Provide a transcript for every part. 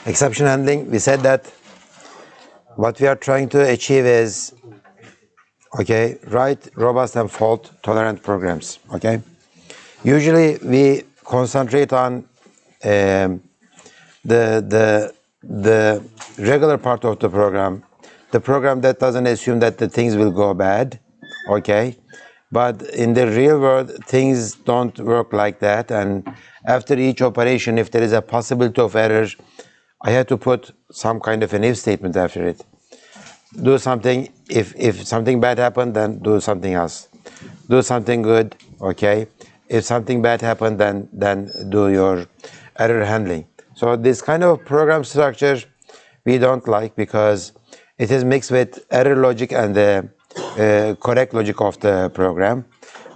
Exception handling, we said that what we are trying to achieve is, okay, write robust and fault tolerant programs, okay? Usually we concentrate on the regular part of the program that doesn't assume that the things will go bad, okay? But in the real world, things don't work like that. And after each operation, if there is a possibility of error, I have to put some kind of an if statement after it. Do something, if something bad happened, then do something else. Do something good, okay? If something bad happened, then do your error handling. So this kind of program structure we don't like because it is mixed with error logic and the correct logic of the program.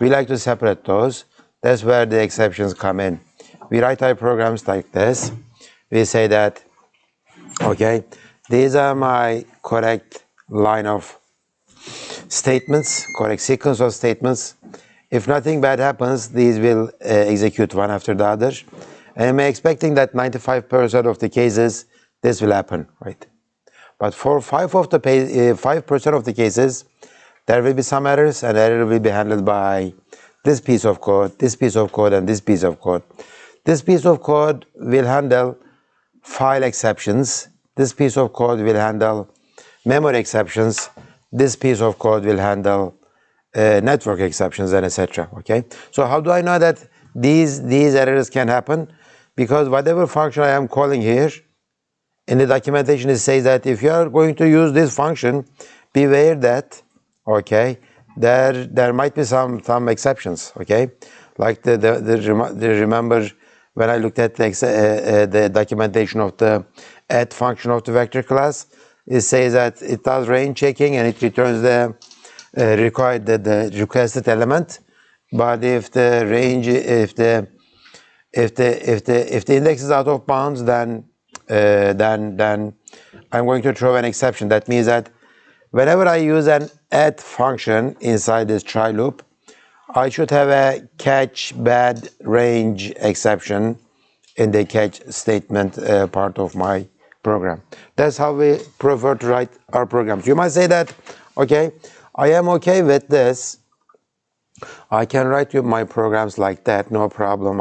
We like to separate those. That's where the exceptions come in. We write our programs like this. We say that, okay, these are my correct line of statements, correct sequence of statements. If nothing bad happens, these will execute one after the other. And I'm expecting that 95% of the cases, this will happen, right? But for 5% of the cases, there will be some errors, and error will be handled by this piece of code, this piece of code, and this piece of code. This piece of code will handle file exceptions. This piece of code will handle memory exceptions. This piece of code will handle network exceptions, and etc. Okay. So how do I know that these errors can happen? Because whatever function I am calling here, in the documentation it says that if you are going to use this function, beware that, okay, there might be some exceptions, okay, like remember when I looked at the documentation of the add function of the vector class, it says that it does range checking and it returns the requested element, but if the range if the index is out of bounds, then I'm going to throw an exception. That means that whenever I use an add function inside this try loop, I should have a catch bad range exception in the catch statement part of my program. That's how we prefer to write our programs. You might say that, okay, I am okay with this. I can write you my programs like that, no problem.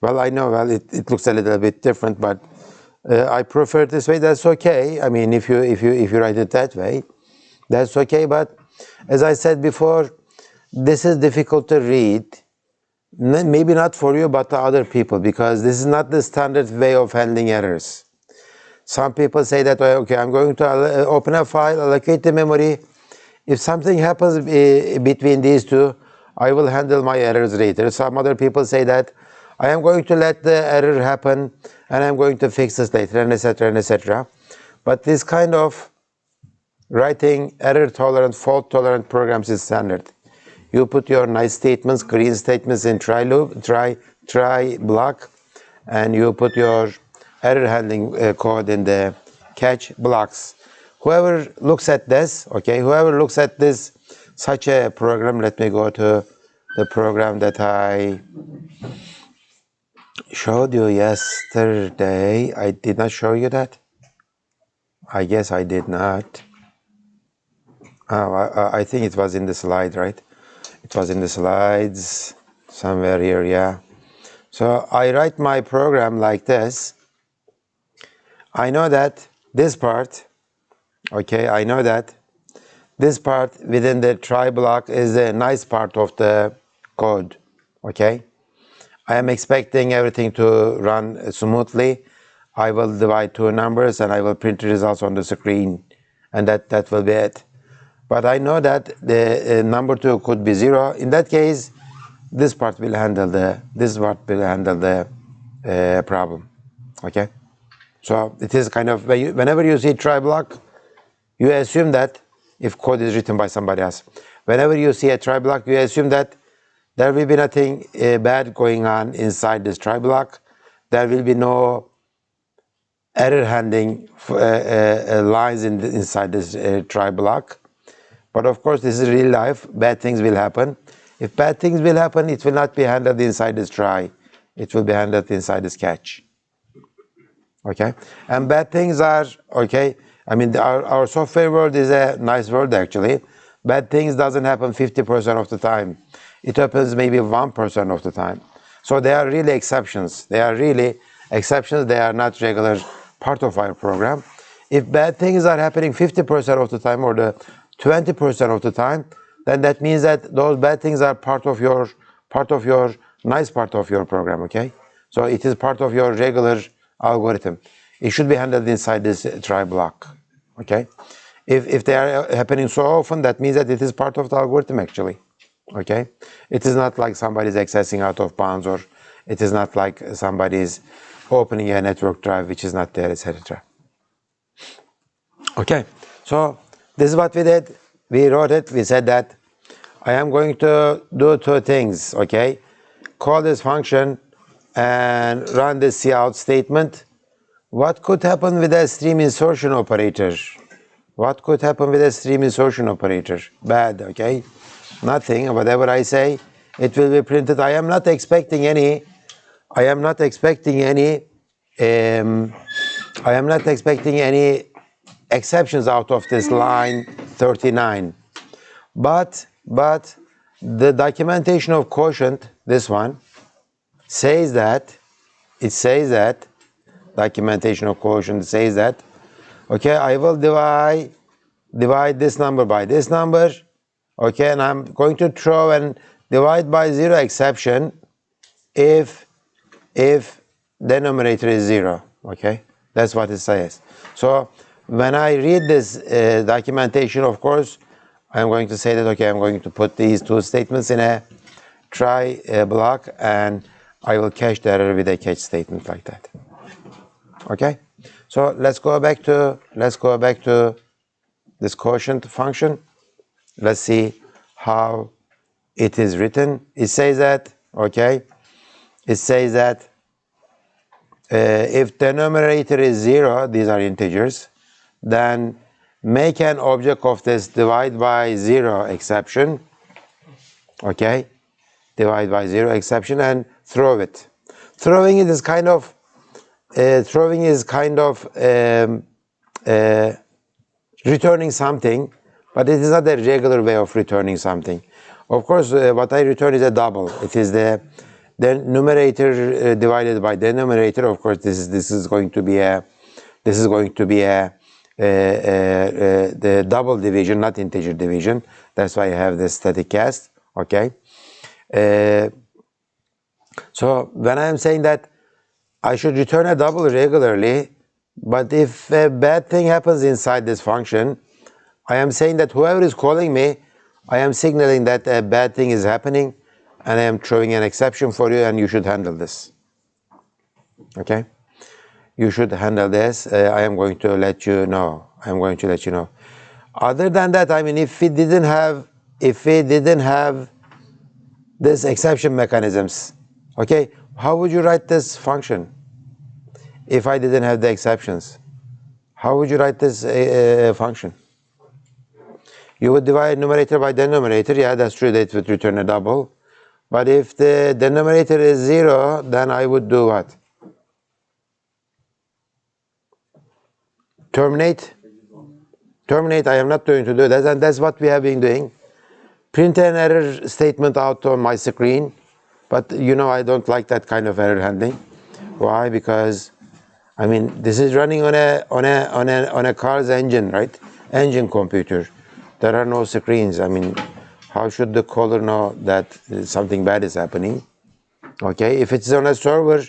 Well, I know, well, it looks a little bit different, but I prefer it this way. That's okay. I mean, if you write it that way, that's okay. But as I said before, this is difficult to read. Maybe not for you, but to other people, because this is not the standard way of handling errors. Some people say that, okay, I'm going to open a file, allocate the memory. If something happens between these two, I will handle my errors later. Some other people say that I am going to let the error happen and I'm going to fix this later, and etc. and etc. But this kind of writing error tolerant, fault tolerant programs is standard. You put your nice statements, green statements in try loop, try block, and you put your error handling code in the catch blocks. Whoever looks at this, okay, whoever looks at this, such a program, let me go to the program that I showed you yesterday. I did not show you that? I guess I did not. Oh, I think it was in the slide, right? It was in the slides somewhere here, yeah. So I write my program like this. I know that this part, okay, I know that this part within the try block is a nice part of the code, okay? I am expecting everything to run smoothly. I will divide two numbers and I will print the results on the screen, and that will be it. But I know that the number 2 could be 0. In that case, this part will handle the problem, okay? So it is kind of, whenever you see try block, you assume that if code is written by somebody else. Whenever you see a try block, you assume that there will be nothing bad going on inside this try block. There will be no error handling lines inside this try block. But of course, this is real life. Bad things will happen. If bad things will happen, it will not be handled inside this try. It will be handled inside this catch. Okay, and bad things are, okay, I mean, our software world is a nice world actually. Bad things doesn't happen 50% of the time. It happens maybe 1% of the time. So they are really exceptions. They are really exceptions. They are not regular part of our program. If bad things are happening 50% of the time or the 20% of the time, then that means that those bad things are part of your nice part of your program, okay? So it is part of your regular algorithm. It should be handled inside this try block, okay? If they are happening so often, that means that it is part of the algorithm actually, okay? It is not like somebody is accessing out of bounds, or it is not like somebody is opening a network drive which is not there, etc. Okay, so this is what we did. We wrote it. We said that I am going to do two things, okay? Call this function and run this cout statement. What could happen with a stream insertion operator? What could happen with a stream insertion operator? Bad, okay? Nothing. Whatever I say, it will be printed. I am not expecting any exceptions out of this line 39. But the documentation of quotient, this one, says that, documentation of quotient says that, okay, I will divide this number by this number, okay, and I'm going to throw and divide by zero exception if denominator is zero, okay? That's what it says. So when I read this documentation, of course, I'm going to say that, okay, I'm going to put these two statements in a try block, and I will catch the error with a catch statement like that. Okay? So let's go back to this quotient function. Let's see how it is written. It says that, okay, it says that if denominator is zero, these are integers, then make an object of this divide by zero exception, okay, divide by zero exception, and throw it. Throwing it is kind of returning something, but it is not a regular way of returning something. Of course, what I return is a double. It is the numerator divided by denominator. Of course, this is going to be the double division, not integer division. That's why I have the static cast. Okay. So when I am saying that I should return a double regularly, but if a bad thing happens inside this function, I am saying that whoever is calling me, I am signaling that a bad thing is happening, and I am throwing an exception for you, and you should handle this. Okay? You should handle this. I am going to let you know. Other than that, I mean, if we didn't have this exception mechanisms, okay, how would you write this function? If I didn't have the exceptions, how would you write this function? You would divide numerator by denominator. Yeah, that's true. That would return a double. But if the denominator is zero, then I would do what? Terminate. I am not going to do that, and that's what we have been doing. Print an error statement out on my screen, but you know I don't like that kind of error handling. Why? Because I mean this is running on a car's engine, right? Engine computer. There are no screens. I mean, how should the caller know that something bad is happening? Okay, if it's on a server,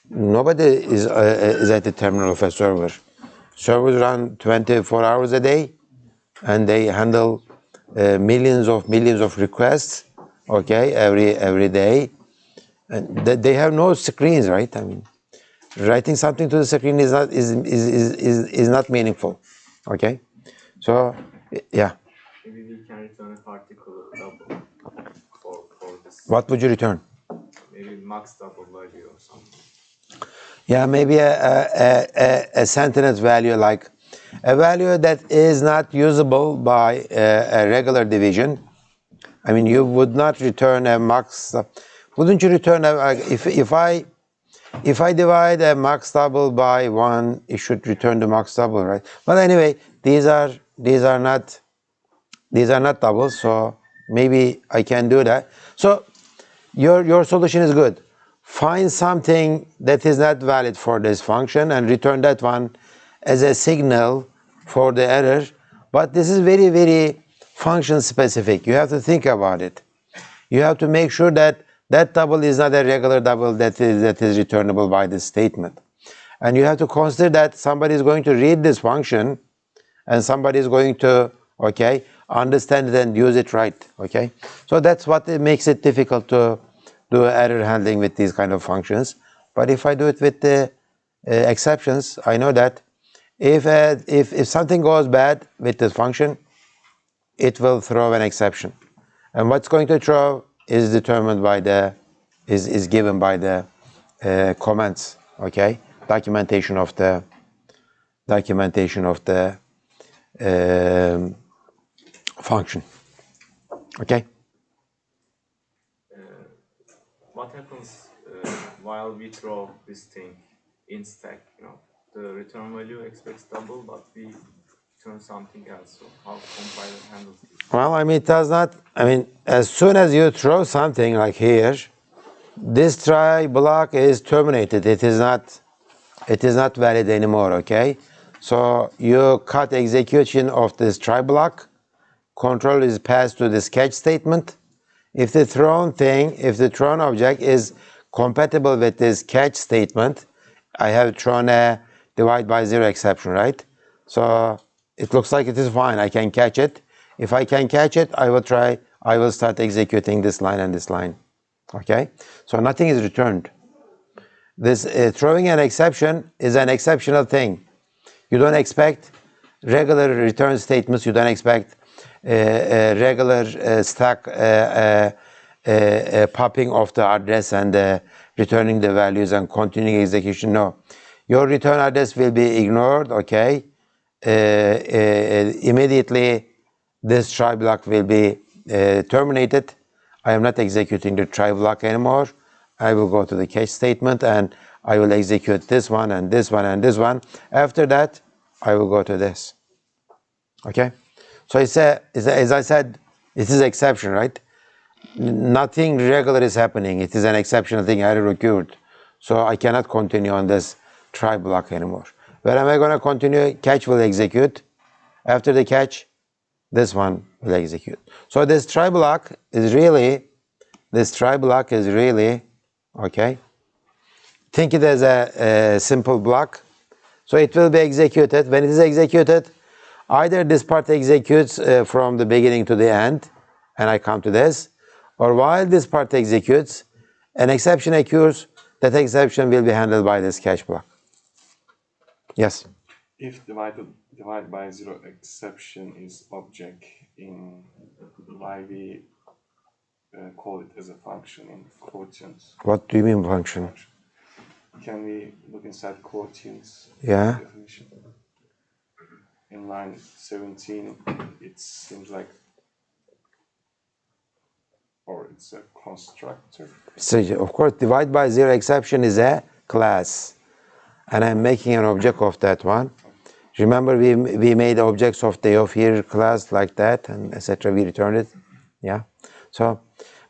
nobody is at the terminal of a server. Servers run 24 hours a day, and they handle millions of requests. Okay, every day, and they have no screens, right? I mean, writing something to the screen is not meaningful. Okay, so yeah. Maybe we can return a particular double for this. What would you return? Maybe max double value or something. Yeah, maybe a sentence value, like a value that is not usable by a regular division. I mean, you would not return a max. Wouldn't you return if If I divide a max double by 1, it should return the max double, right? But anyway, these are not doubles, so maybe I can do that. So your solution is good. Find something that is not valid for this function and return that one as a signal for the error. But this is very, very function specific. You have to think about it. You have to make sure that that double is not a regular double that is returnable by this statement. And you have to consider that somebody is going to read this function and somebody is going to, okay, understand it and use it right, okay? So that's what it makes it difficult to do error handling with these kind of functions. But if I do it with the exceptions, I know that if something goes bad with this function, it will throw an exception. And what's going to throw is determined by is given by the comments, okay? Documentation of the function, okay? What happens while we throw this thing in stack? The return value expects double, but we return something else. So how compiler handles this? Well, I mean, it does not. I mean, as soon as you throw something like here, this try block is terminated. It is not valid anymore, okay? So you cut execution of this try block. Control is passed to this catch statement. If the thrown object is compatible with this catch statement, I have thrown a divide by 0 exception, right? So it looks like it is fine. I can catch it. If I can catch it, I will start executing this line and this line, okay? So nothing is returned. This throwing an exception is an exceptional thing. You don't expect regular return statements. You don't expect regular stack popping of the address and returning the values and continuing execution. No, your return address will be ignored, okay? Immediately this try block will be terminated. I am not executing the try block anymore. I will go to the catch statement and I will execute this one and this one and this one. After that, I will go to this, okay? So as I said, it is exception, right? Nothing regular is happening. It is an exceptional thing, error occurred. So I cannot continue on this try block anymore. Where am I going to continue? Catch will execute. After the catch, this one will execute. So this try block is really, okay? Think it as a simple block. So it will be executed. When it is executed, either this part executes from the beginning to the end, and I come to this, or while this part executes, an exception occurs. That exception will be handled by this catch block. Yes? If divide by 0 exception is object, in why we call it as a function in quotients? What do you mean function? Can we look inside quotients? Yeah. Definition? In line 17, it seems like, or it's a constructor. So of course, divide by 0 exception is a class, and I'm making an object of that one. Remember, we made objects of day of here class like that, and etc. We returned it. Yeah. So,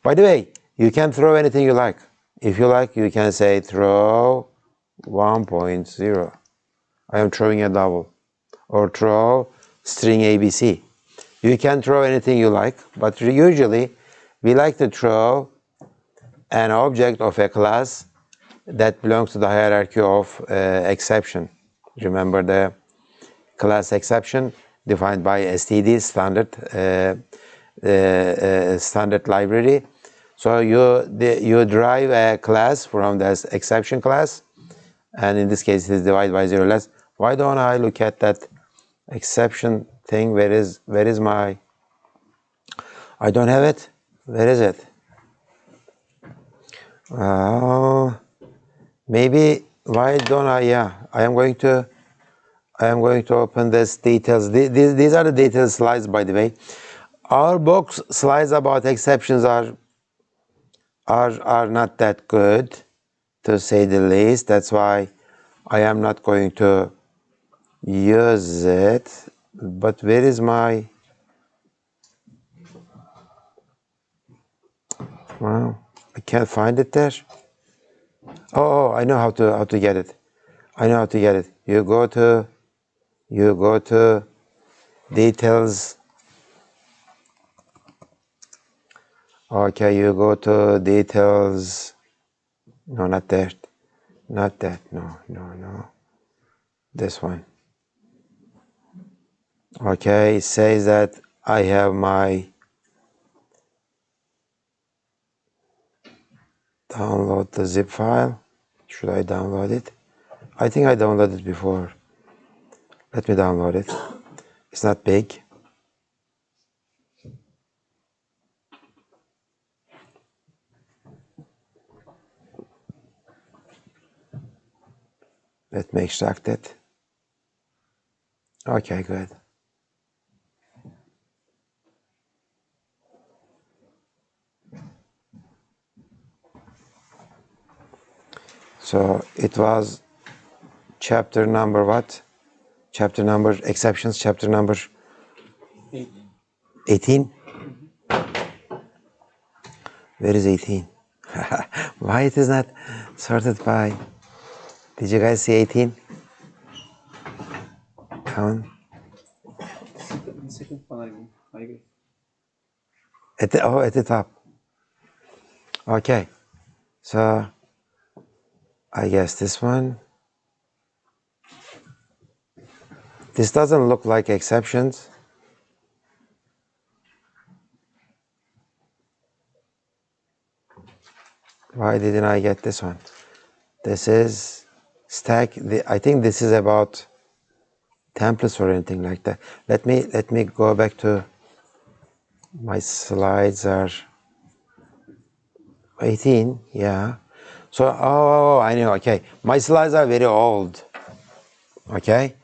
by the way, you can throw anything you like. If you like, you can say throw 1.0. I am throwing a double. Or throw string ABC. You can throw anything you like, but usually we like to throw an object of a class that belongs to the hierarchy of exception. Remember the class exception defined by STD, standard library. So you derive a class from this exception class, and in this case it is divided by 0 less. Why don't I look at that exception thing? Where is my, I don't have it. Where is it? Maybe, why don't I, yeah, I am going to open this details. These are the details slides, by the way. Our box slides about exceptions are not that good. to say the least. That's why I am not going to use it. But where is my... Wow, I can't find it there. Oh, I know how to get it. I know how to get it. You go to details. Okay, you go to details. No, not that. Not that. No. This one. Okay, it says that I have my download the zip file. Should I download it? I think I downloaded it before. Let me download it. It's not big. Let me extract it. Okay, good. So it was chapter number what? Chapter number exceptions, chapter number 18? Where is 18? Why it is not sorted by? Did you guys see 18? Come on. The second one, I guess. At the top. Okay. So I guess this one. This doesn't look like exceptions. Why didn't I get this one? This is stack. I think this is about templates or anything like that. Let me go back to my slides are 18. Yeah. So I know. Okay, my slides are very old. Okay.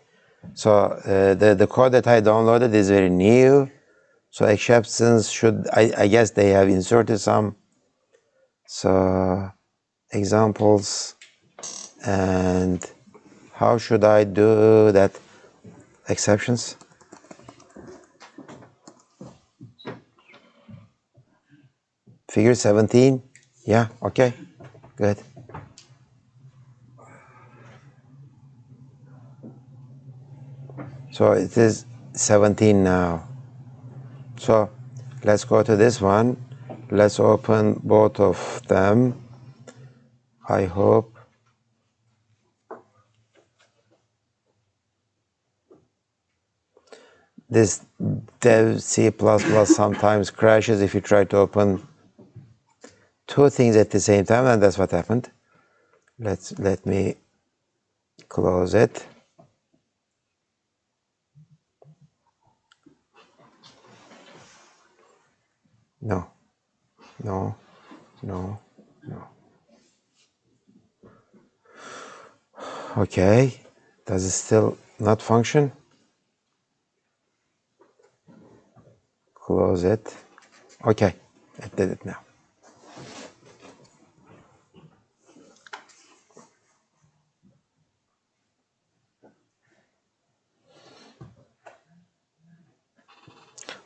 So the code that I downloaded is very new. So exceptions should, I guess they have inserted some. So examples, and how should I do that? Exceptions. Figure 17. Yeah, okay, good. So it is 17 now. So let's go to this one. Let's open both of them. I hope. This dev C++ sometimes crashes if you try to open two things at the same time, and that's what happened. Let me close it. No. Okay, does it still not function? Close it. Okay, it did it now.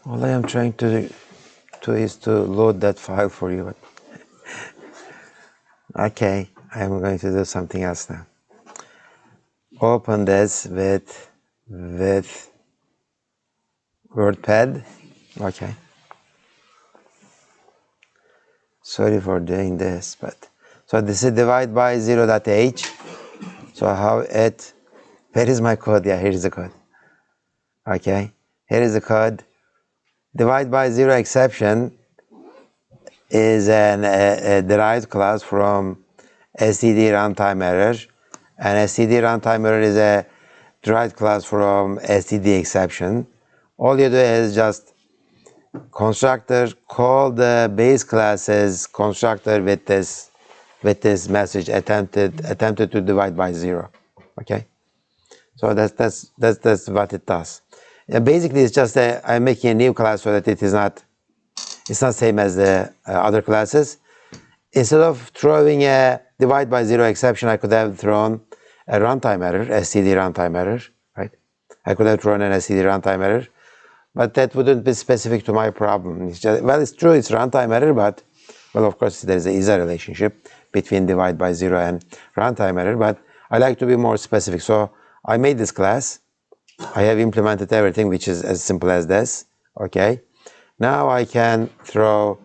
All I am trying to do is to load that file for you. Okay, I am going to do something else now. Open this with WordPad. Okay. Sorry for doing this, but so this is divide by 0.h. So how it, where is my code? Yeah, here is the code. Okay, here is the code. Divide by 0 exception is a derived class from std runtime error, and std runtime error is a derived class from std exception. All you do is just constructor call the base classes constructor with this message attempted to divide by 0. Okay, so that's what it does. Basically, it's just I'm making a new class so that it's not same as the other classes. instead of throwing a divide by zero exception, I could have thrown a runtime error, std runtime error, right? I could have thrown an std runtime error, but that wouldn't be specific to my problem. It's just, well, it's true, it's runtime error, but, well, of course, there is a relationship between divide by zero and runtime error, but I like to be more specific. So I made this class. I have implemented everything, which is as simple as this, okay? Now I can throw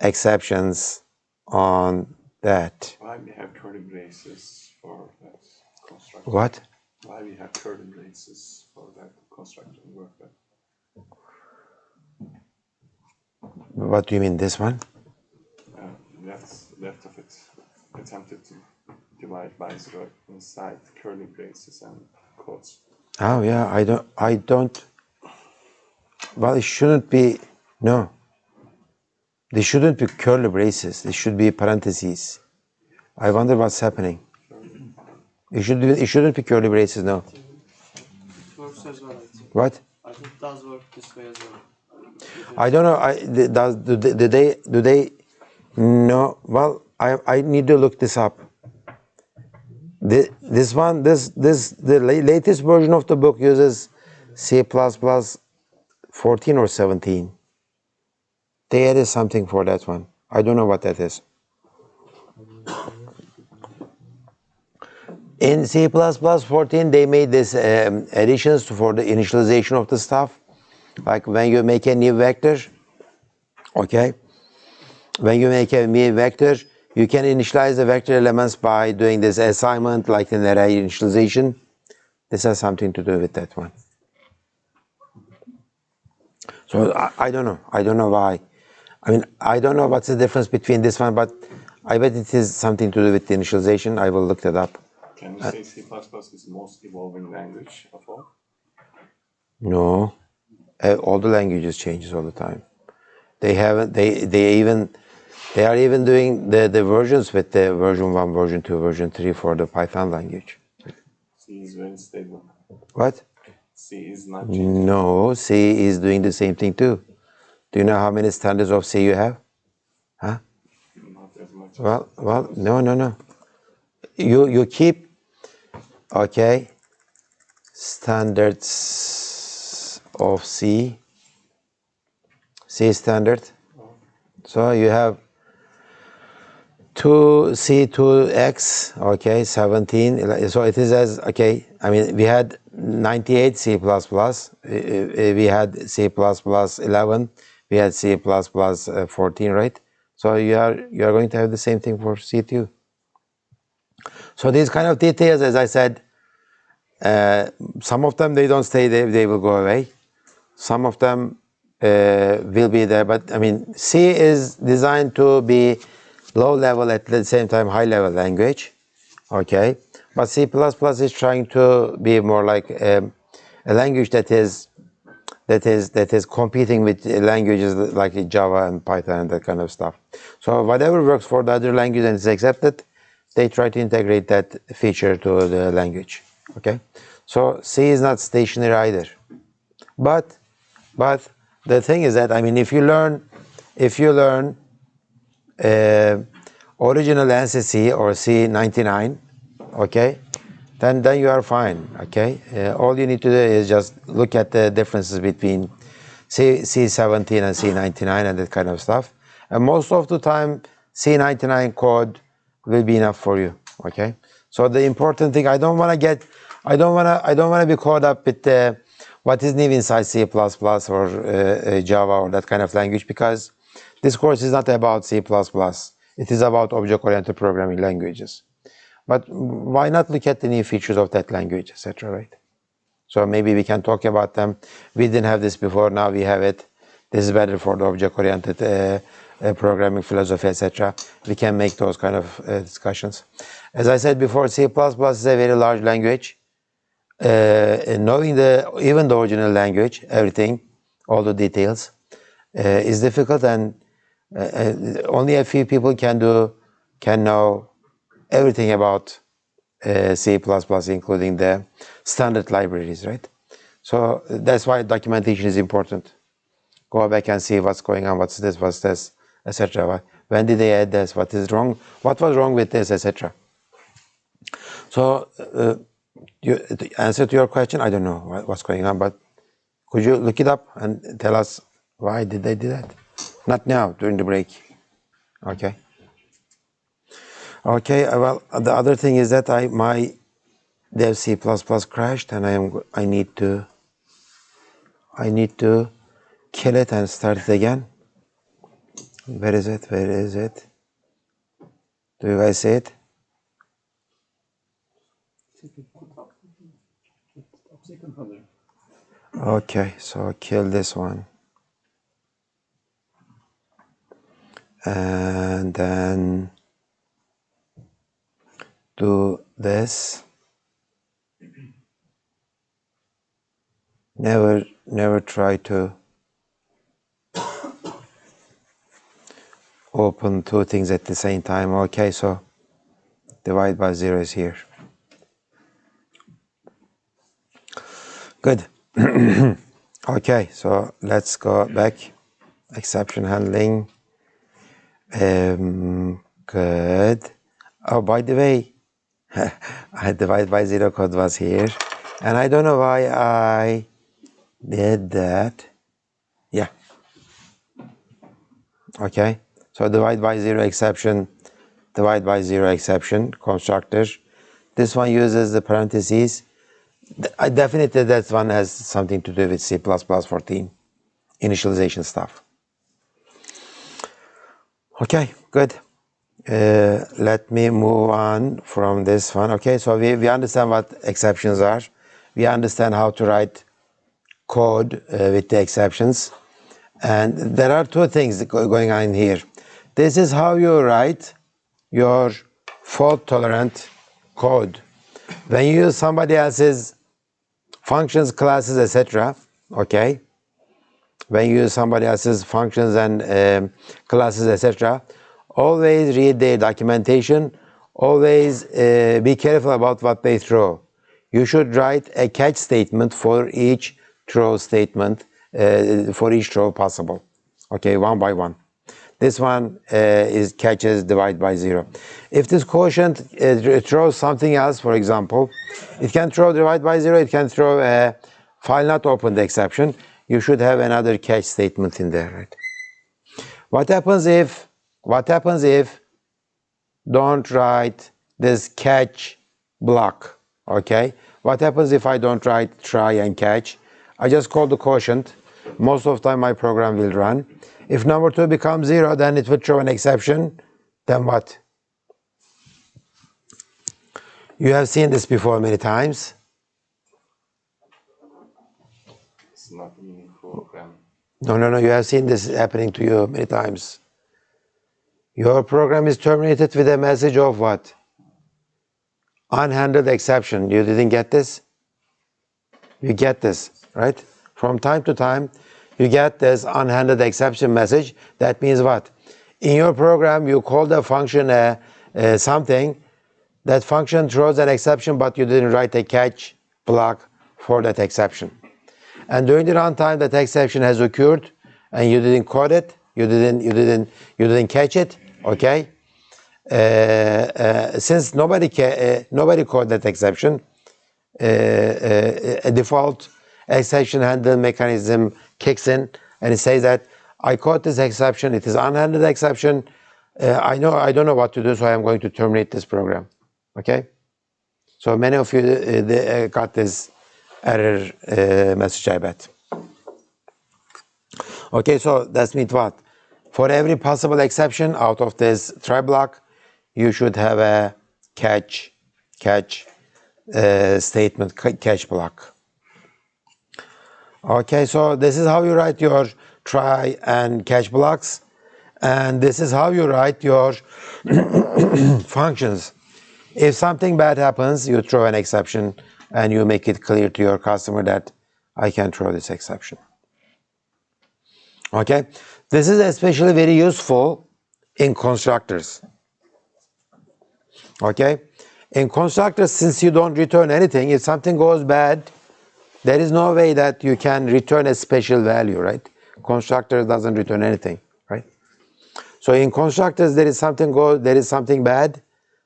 exceptions on that. Why we have curly braces for that constructor? What? Why we have curly braces for that constructor work that? What do you mean, this one? That's left of it. Attempted to divide by zero inside curly braces and quotes. Oh yeah, I don't, well, it shouldn't be, no. They shouldn't be curly braces, they should be parentheses. I wonder what's happening. It shouldn't be curly braces, no. It works as well, I think. What? I think it does work this way as well. I don't know, do they, no, well, I need to look this up. The latest version of the book uses C++ 14 or 17. They added something for that one. I don't know what that is. In C++ 14, they made this additions for the initialization of the stuff. Like when you make a new vector, okay? When you make a new vector, you can initialize the vector elements by doing this assignment, like an array initialization. This has something to do with that one. So I don't know. I don't know why. I mean, I don't know what's the difference between this one, but I bet it is something to do with the initialization. I will look that up. Can you say C++ is the most evolving language of all? No. All the languages changes all the time. They haven't. They are even doing the versions with the version 1, version 2, version 3 for the Python language. C is very stable. What? C is not changing. No, C is doing the same thing too. Do you know how many standards of C you have? Huh? Not as much. Well, no. You keep, okay, standards of C standard. So you have 2C2X, okay, 17. So it is as, okay, I mean, we had 98 C++, we had C++ 11, we had C++ 14, right? So you are going to have the same thing for C2. So these kind of details, as I said, some of them, they don't stay there, they will go away. Some of them will be there, but I mean, C is designed to be low level at the same time high level language, okay? But C++ is trying to be more like a language that is competing with languages like Java and Python and that kind of stuff. So whatever works for the other language and is accepted, they try to integrate that feature to the language, okay? So C is not stationary either. But the thing is that, I mean, if you learn original ANSI C or C99, okay, then you are fine, okay? All you need to do is just look at the differences between C17 and C99 and that kind of stuff. And most of the time, C99 code will be enough for you, okay? So the important thing, I don't want to be caught up with what is new inside C++ or Java or that kind of language, because this course is not about C++. It is about object-oriented programming languages. But why not look at the new features of that language, etc., right? So maybe we can talk about them. We didn't have this before, now we have it. This is better for the object-oriented programming philosophy, etc. We can make those kind of discussions. As I said before, C++ is a very large language. Knowing even the original language, everything, all the details, is difficult, and only a few people can know everything about C++, including the standard libraries, right? So that's why documentation is important. Go back and see what's going on, what's this, etc. When did they add this? What is wrong? What was wrong with this, etc. So, the answer to your question, I don't know what's going on, but could you look it up and tell us why did they do that? Not now, during the break. Okay. Okay. Well, the other thing is that my dev C++ crashed, and I need to kill it and start it again. Where is it? Where is it? Do you guys see it? Second other. Okay, so kill this one. And then do this. Never try to open two things at the same time. Okay, so divide by 0 is here. Good. Okay, so let's go back. Exception handling. Good. Oh, by the way, I divide by 0 code was here. And I don't know why I did that. Yeah. Okay. So divide by 0 exception, divide by 0 exception, constructor. This one uses the parentheses. I definitely that one has something to do with C++ 14 initialization stuff. Okay, good. Let me move on from this one. Okay, so we understand what exceptions are. We understand how to write code with the exceptions. And there are two things going on here. This is how you write your fault-tolerant code. When you use somebody else's functions, classes, etc., okay? When you use somebody else's functions and classes, etc., always read their documentation. Always be careful about what they throw. You should write a catch statement for each throw statement, for each throw possible. Okay, one by one. This one is catches divide by 0. If this quotient throws something else, for example, it can throw divide by 0, it can throw a file not opened exception. You should have another catch statement in there, right? What happens if don't write this catch block, okay? What happens if I don't write try and catch? I just call the quotient. Most of the time my program will run. If number 2 becomes 0, then it will throw an exception. Then what? You have seen this before many times. It's not meaningful then. No. You have seen this happening to you many times. Your program is terminated with a message of what? Unhandled exception. You didn't get this? You get this, right? From time to time, you get this unhandled exception message. That means what? In your program, you call the function something. That function throws an exception, but you didn't write a catch block for that exception. And during the runtime, that exception has occurred, and you didn't code it. You didn't catch it. Okay. Since nobody coded that exception, a default exception handle mechanism kicks in, and it says that I caught this exception. It is unhandled exception. I don't know what to do, so I am going to terminate this program. Okay. So many of you got this error message, I bet. Okay, so that means what? For every possible exception out of this try block, you should have a catch statement, catch block. Okay, so this is how you write your try and catch blocks, and this is how you write your functions. If something bad happens, you throw an exception and you make it clear to your customer that I can throw this exception. Okay, this is especially very useful in constructors. Okay, in constructors, since you don't return anything, if something goes bad, there is no way that you can return a special value, right? Constructor doesn't return anything, right? So in constructors, there is something good, there is something bad,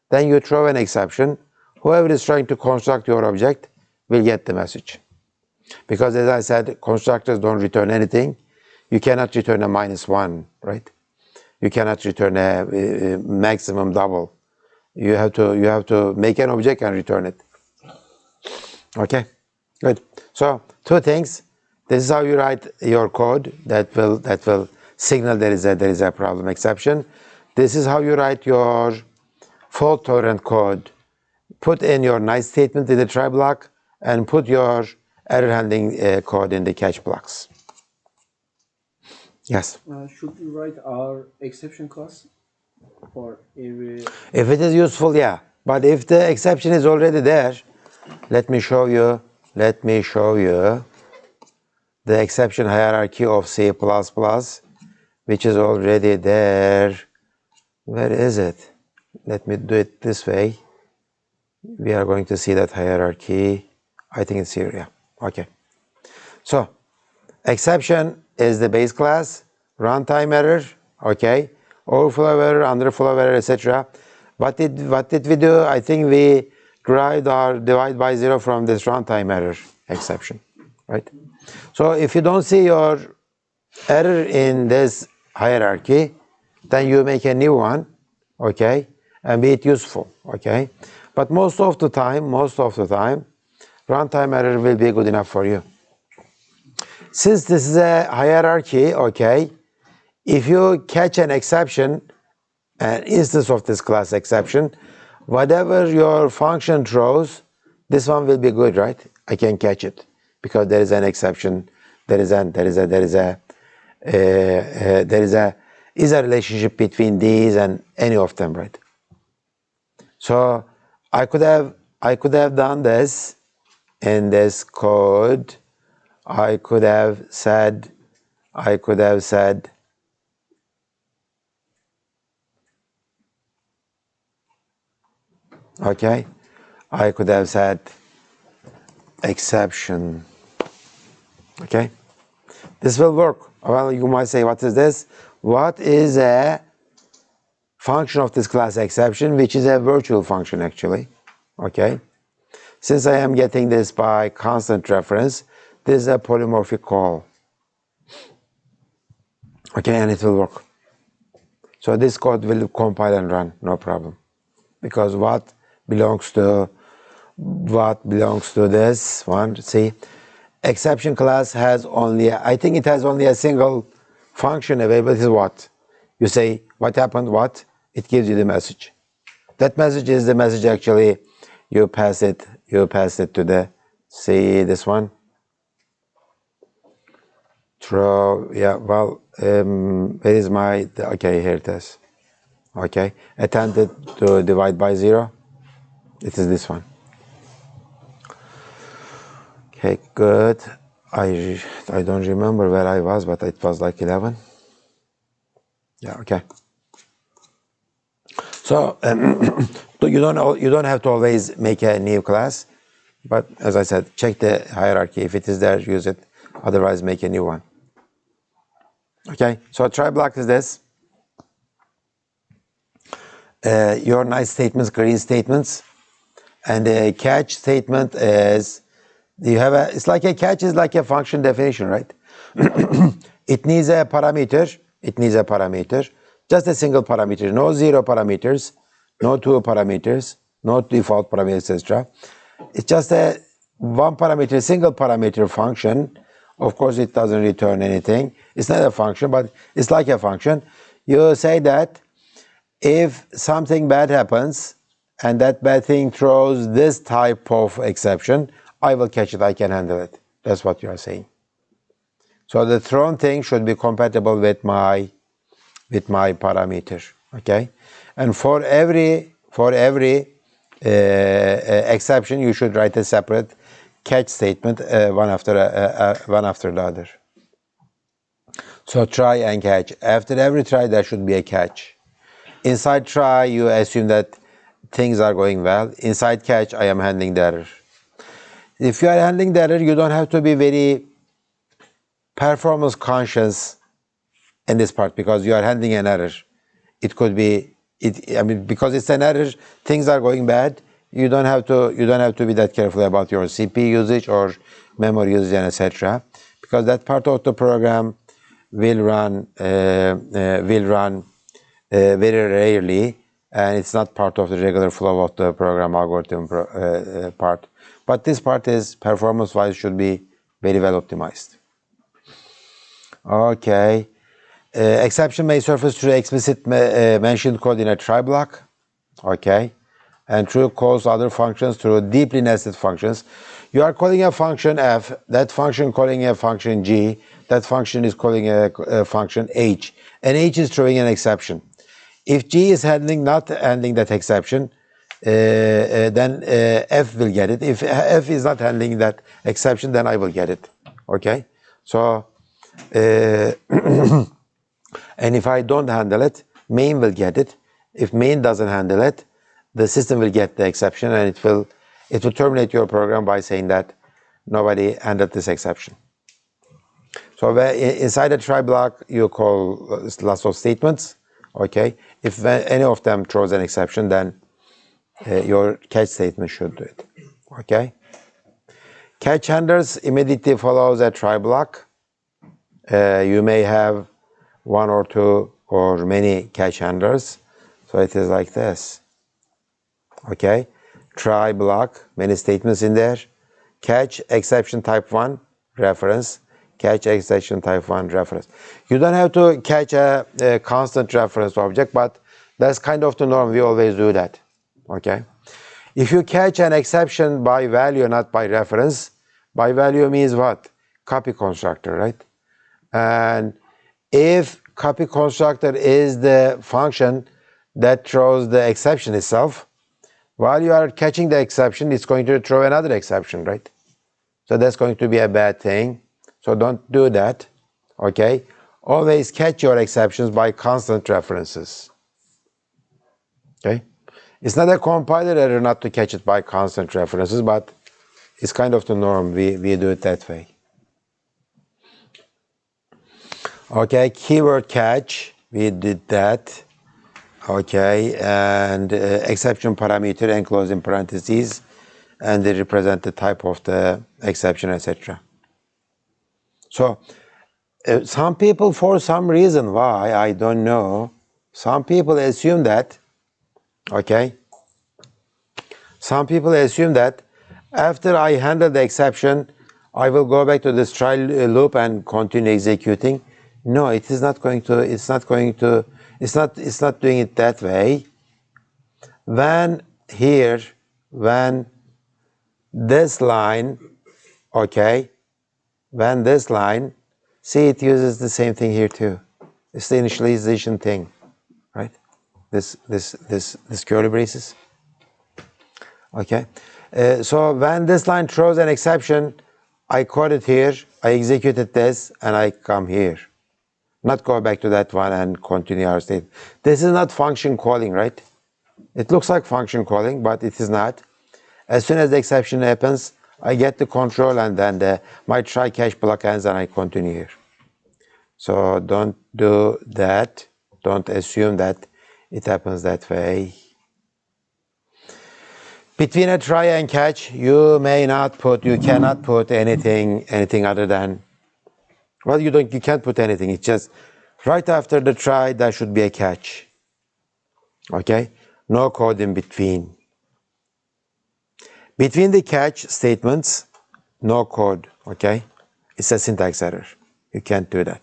then you throw an exception. Whoever is trying to construct your object will get the message. Because as I said, constructors don't return anything. You cannot return a -1, right? You cannot return a maximum double. You have to make an object and return it. Okay, good. So 2 things. This is how you write your code that will signal there is a problem exception. This is how you write your fault tolerant code. Put in your nice statement in the try block and put your error handling code in the catch blocks. Yes. Should we write our exception class for every? If it is useful, yeah. But if the exception is already there, let me show you the exception hierarchy of C++, which is already there. Where is it? Let me do it this way. We are going to see that hierarchy. I think it's here, yeah. Okay. So, exception is the base class, runtime error, okay, overflow error, underflow error, etc. What did we do? I think we derived our divide by 0 from this runtime error exception, right? So if you don't see your error in this hierarchy, then you make a new one, okay, and be it useful, okay. But most of the time, runtime error will be good enough for you. Since this is a hierarchy, okay, if you catch an exception, an instance of this class exception, whatever your function throws, this one will be good, right? I can catch it because there is an exception. There is a relationship between these and any of them, right? So I could have done this in this code. I could have said, okay, I could have said exception, okay? This will work. Well, you might say, what is this? What is a function of this class exception, which is a virtual function actually, okay? Since I am getting this by constant reference, this is a polymorphic call, okay, and it will work. So this code will compile and run, no problem, because what belongs to this one? See, exception class has only, I think it has only a single function available. This is what you say. What happened? What? It gives you the message. That message is the message actually. You pass it to the, see this one. Throw, yeah, well, where is my, okay, here it is. Okay, attempted to divide by 0. It is this one. Okay, good. I don't remember where I was, but it was like 11. Yeah, okay. So you don't have to always make a new class, but as I said, check the hierarchy. If it is there, use it. Otherwise, make a new one. Okay, so try block is this. Your nice statements, green statements, and the catch statement is, you have a, it's like a catch is like a function definition, right? It needs a parameter. Just a single parameter, no 0 parameters, no 2 parameters, no default parameters, etc. It's just a one parameter, single parameter function. Of course, it doesn't return anything. It's not a function, but it's like a function. You say that if something bad happens and that bad thing throws this type of exception, I will catch it, I can handle it. That's what you are saying. So the thrown thing should be compatible with my parameter, okay? And for every exception, you should write a separate catch statement, one after the other. So try and catch. After every try, there should be a catch. Inside try, you assume that things are going well. Inside catch, I am handling the error. If you are handling the error, you don't have to be very performance conscious in this part because you are handling an error. it could be I mean, because it's an error, things are going bad. You don't have to be that careful about your CPU usage or memory usage and etc. Because that part of the program will run very rarely, and it's not part of the regular flow of the program algorithm part. But this part is performance-wise should be very well optimized. Okay. Exception may surface through explicit mentioned code in a try block. Okay. And true calls other functions through deeply nested functions. You are calling a function f, that function calling a function g, that function is calling a function h, and h is throwing an exception. If g is not handling that exception, then f will get it. If f is not handling that exception, then I will get it. Okay. So and if I don't handle it, main will get it. If main doesn't handle it, the system will get the exception, and it will terminate your program by saying that nobody handled this exception. So inside a try block, you call lots of statements. Okay. If any of them throws an exception, then your catch statement should do it. Okay. Catch handlers immediately follows a try block. You may have one or two or many catch handlers. So it is like this. Okay. Try block, many statements in there. Catch exception type 1 reference. Catch exception type 1 reference. You don't have to catch a constant reference object, but that's kind of the norm. We always do that. Okay. If you catch an exception by value, not by reference, by value means what? Copy constructor, right? And if copy constructor is the function that throws the exception itself, while you are catching the exception, it's going to throw another exception, right? So that's going to be a bad thing. So don't do that, okay? Always catch your exceptions by constant references, okay? It's not a compiler error not to catch it by constant references, but it's kind of the norm. We do it that way. Okay, keyword catch, we did that. Okay, and exception parameter enclosed in parentheses, and they represent the type of the exception, etc. So some people, for some reason, why, I don't know, some people assume that, okay, some people assume that after I handle the exception, I will go back to this try loop and continue executing. No, it is not going to, it's not doing it that way. When this line, okay, when this line, see, it uses the same thing here too. It's the initialization thing, right? This curly braces. Okay. So when this line throws an exception, I code it here, I executed this, and I come here. Not go back to that one and continue our state. This is not function calling, right? It looks like function calling, but it is not. As soon as the exception happens, I get the control, and then my try catch block ends, and I continue here. So don't do that. Don't assume that it happens that way. Between a try and catch, you cannot put anything other than, well, you can't put anything. It's just right after the try, there should be a catch. Okay? No code in between. Between the catch statements, no code. Okay? It's a syntax error. You can't do that.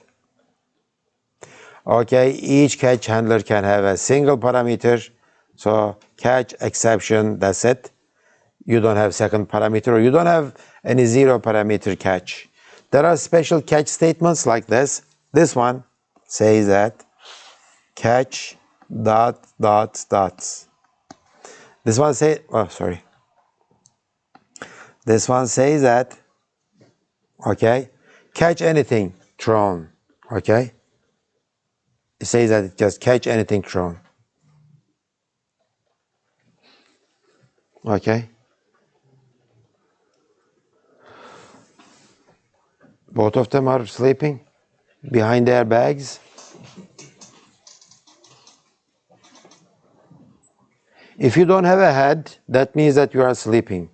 Okay? Each catch handler can have a single parameter. So catch, exception, that's it. You don't have second parameter, or you don't have any zero parameter catch. There are special catch statements like this. This one says that catch ... This one say, oh, sorry. This one says that, okay, catch anything thrown, okay? It says that it just catch anything thrown. Okay? Both of them are sleeping behind their bags. If you don't have a head, that means that you are sleeping.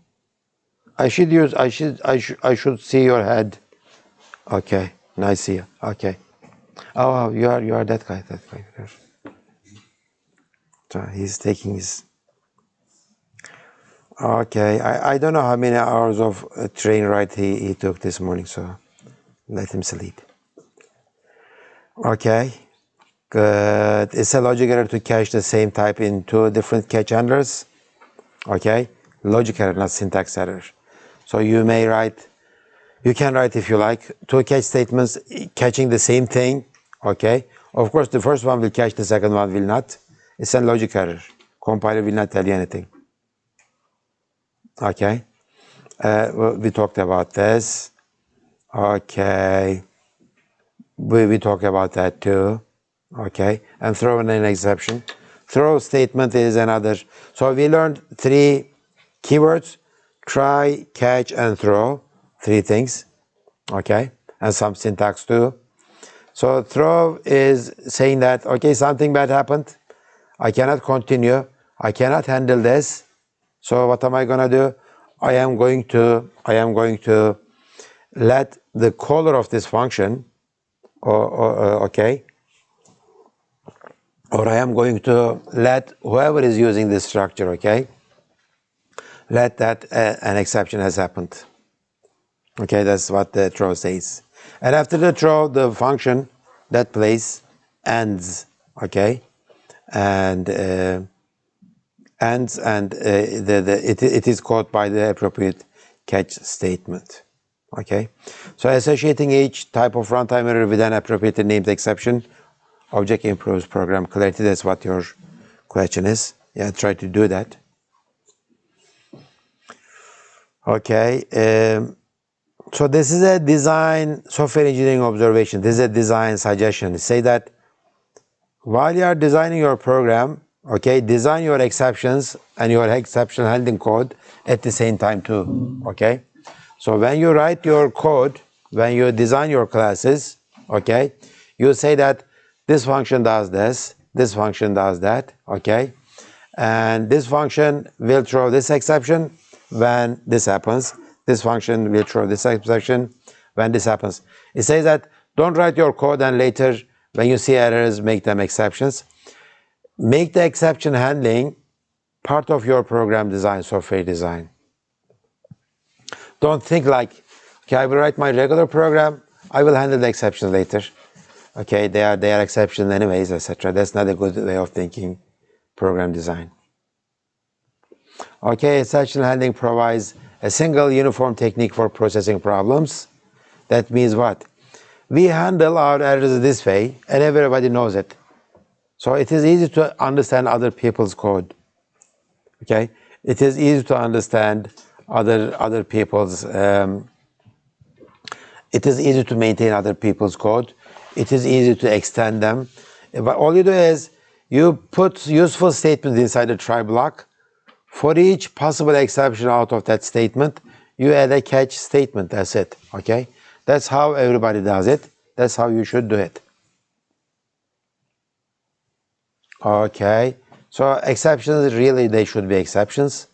I should see your head. Okay, nice see you. Okay. Oh, you are that guy. That guy. So he's taking his. Okay, I don't know how many hours of train ride he took this morning, so let him sleep. Okay, good. It's a logic error to cache the same type in two different cache handlers. Okay, logic error, not syntax error. So you can write if you like, two cache statements catching the same thing. Okay, of course the first one will catch, the second one will not. It's a logic error. Compiler will not tell you anything. Okay, we talked about this. Okay, we talked about that too. Okay, and throw in an exception. Throw statement is another. So we learned three keywords: try, catch, and throw. Three things. Okay, and some syntax too. So throw is saying that, okay, something bad happened. I cannot continue. I cannot handle this. So what am I going to do? I am going to let the caller of this function, okay, or I am going to let whoever is using this structure, okay, let that an exception has happened. Okay, that's what the throw says. And after the throw, the function that place ends, okay, and ends, and it is called by the appropriate catch statement. Okay, so associating each type of runtime error with an appropriately named exception object improves program clarity. That's what your question is. Yeah, try to do that. Okay, so this is a design software engineering observation. This is a design suggestion. Say that while you are designing your program, okay, design your exceptions and your exception handling code at the same time too. Okay, so when you write your code, when you design your classes, okay, you say that this function does this function does that, okay, and this function will throw this exception when this happens. This function will throw this exception when this happens. It says that don't write your code and later when you see errors, make them exceptions. Make the exception handling part of your program design, software design. Don't think like, okay, I will write my regular program, I will handle the exceptions later. Okay, they are exceptions anyways, etc. That's not a good way of thinking program design. Okay, exception handling provides a single uniform technique for processing problems. That means what? We handle our errors this way and everybody knows it. So it is easy to understand other people's code. Okay, it is easy to understand other people's. It is easy to maintain other people's code. It is easy to extend them. But all you do is you put useful statements inside a try block. For each possible exception out of that statement, you add a catch statement. That's it. Okay, that's how everybody does it. That's how you should do it. Okay, so exceptions, really, they should be exceptions.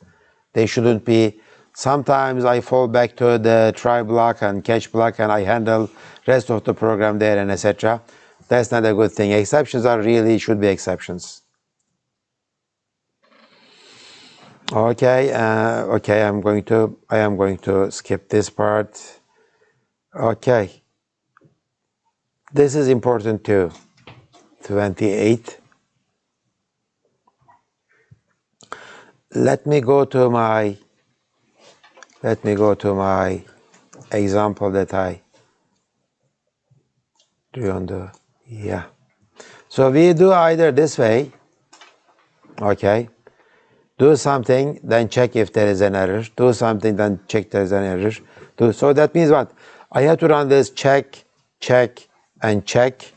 They shouldn't be, sometimes I fall back to the try block and catch block and I handle rest of the program there and etc. That's not a good thing. Exceptions are really should be exceptions. Okay, okay, I am going to skip this part. Okay, this is important too. 28. Let me go to my example that I drew on the, yeah. So we do either this way, okay, do something, then check if there is an error, do something, then check there is an error. So that means what? I have to run this check, and check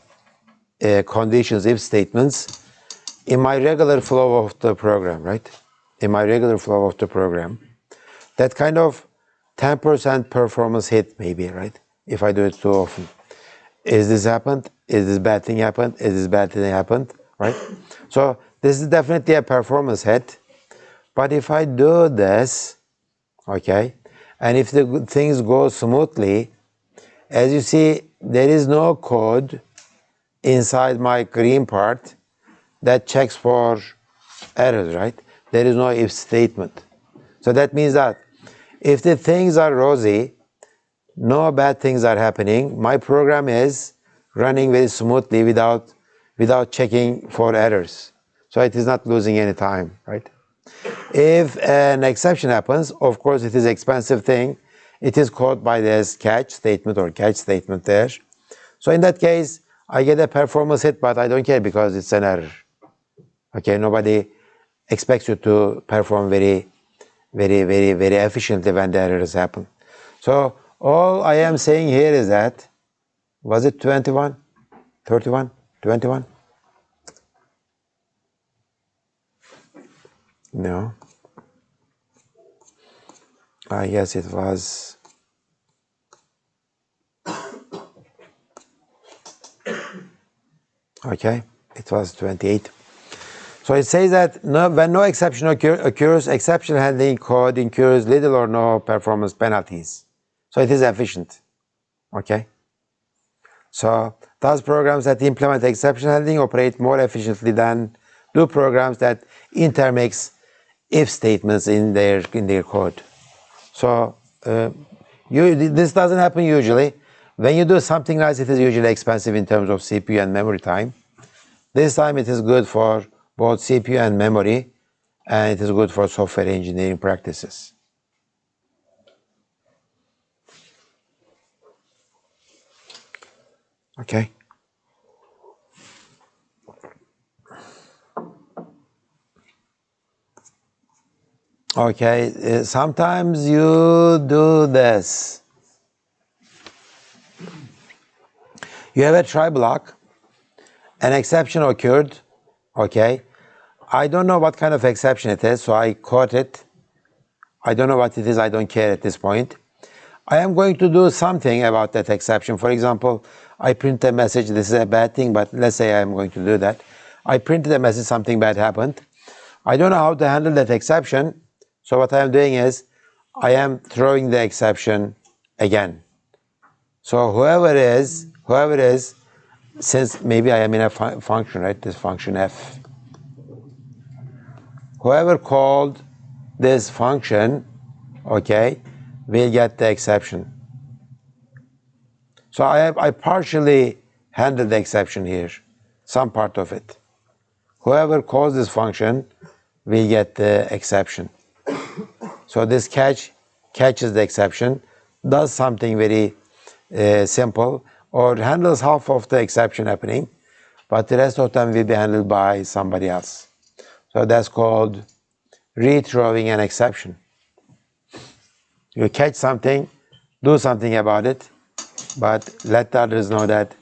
conditions, if statements, in my regular flow of the program, right? In my regular flow of the program. That kind of 10% performance hit maybe, right? If I do it too often. Is this happened? Is this bad thing happened? Is this bad thing happened? Right? So this is definitely a performance hit. But if I do this, okay, and if the things go smoothly, as you see, there is no code inside my green part that checks for errors, right? There is no if statement. So that means that if the things are rosy, no bad things are happening, my program is running very smoothly without checking for errors. So it is not losing any time, right? If an exception happens, of course it is an expensive thing. It is called by this catch statement or catch statement there. So in that case, I get a performance hit, but I don't care because it's an error. Okay, nobody expects you to perform very efficiently when the errors happen. So all I am saying here is that, was it 21, 31, 21? No. I guess it was. Okay, it was 28. So it says that when no exception occurs, exception handling code incurs little or no performance penalties. So it is efficient. Okay. So thus programs that implement exception handling operate more efficiently than do programs that intermix if statements in their code. So this doesn't happen usually. When you do something nice, it is usually expensive in terms of CPU and memory time. This time it is good for both CPU and memory, and it is good for software engineering practices. Okay. Okay, sometimes you do this. You have a try block, an exception occurred, okay. I don't know what kind of exception it is, so I caught it. I don't know what it is, I don't care at this point. I am going to do something about that exception. For example, I print a message, this is a bad thing, but let's say I am going to do that. I printed a message, something bad happened. I don't know how to handle that exception, so what I am doing is, I am throwing the exception again. So whoever is, since maybe I am in a function, right, this function f. Whoever called this function, okay, will get the exception. So I partially handled the exception here, some part of it. Whoever calls this function will get the exception. So this catches the exception, does something very simple, or handles half of the exception happening, but the rest of them will be handled by somebody else. So that's called rethrowing an exception. You catch something, do something about it, but let the others know that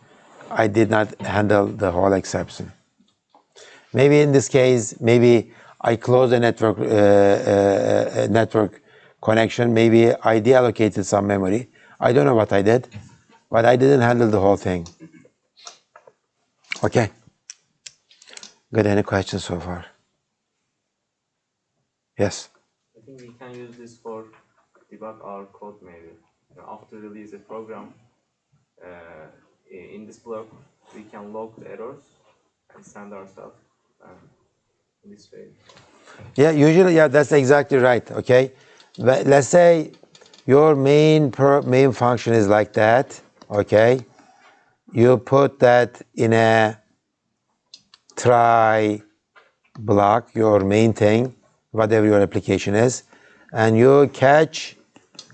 I did not handle the whole exception. Maybe in this case, maybe I closed a network connection, maybe I deallocated some memory. I don't know what I did, but I didn't handle the whole thing. Okay. Got any questions so far? Yes. I think we can use this for debug our code maybe. After release a program, in this block, we can log the errors and send ourselves in this way. Yeah, usually, yeah, that's exactly right, okay? But let's say your main function is like that, okay? You put that in a try block, your main thing, whatever your application is, and you catch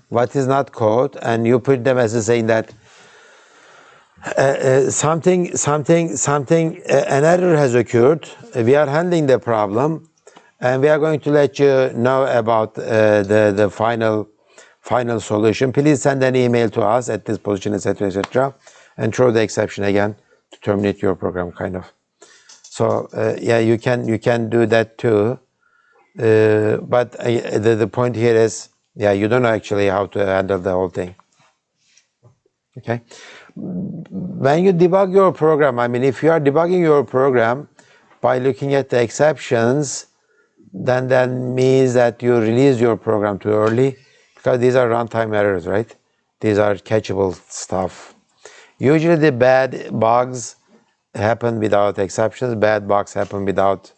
what is not code, and you put them as a saying that something, an error has occurred. We are handling the problem, and we are going to let you know about the final solution. Please send an email to us at this position, etc., and throw the exception again to terminate your program, kind of. So yeah, you can do that too. But the point here is, yeah, you don't know actually how to handle the whole thing. Okay. When you debug your program, I mean, if you are debugging your program by looking at the exceptions, then that means that you release your program too early, because these are runtime errors, right? These are catchable stuff. Usually the bad bugs happen without exceptions. Bad bugs happen without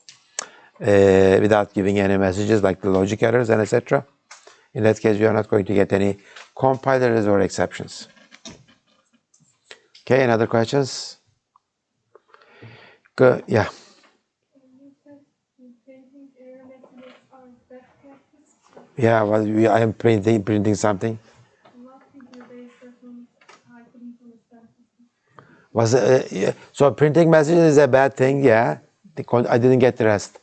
giving any messages, like the logic errors and etc. In that case, you are not going to get any compiler errors or exceptions. Okay, any other questions? Good. Yeah. Yeah, well, I am printing something. Yeah. So printing messages is a bad thing, yeah. I didn't get the rest.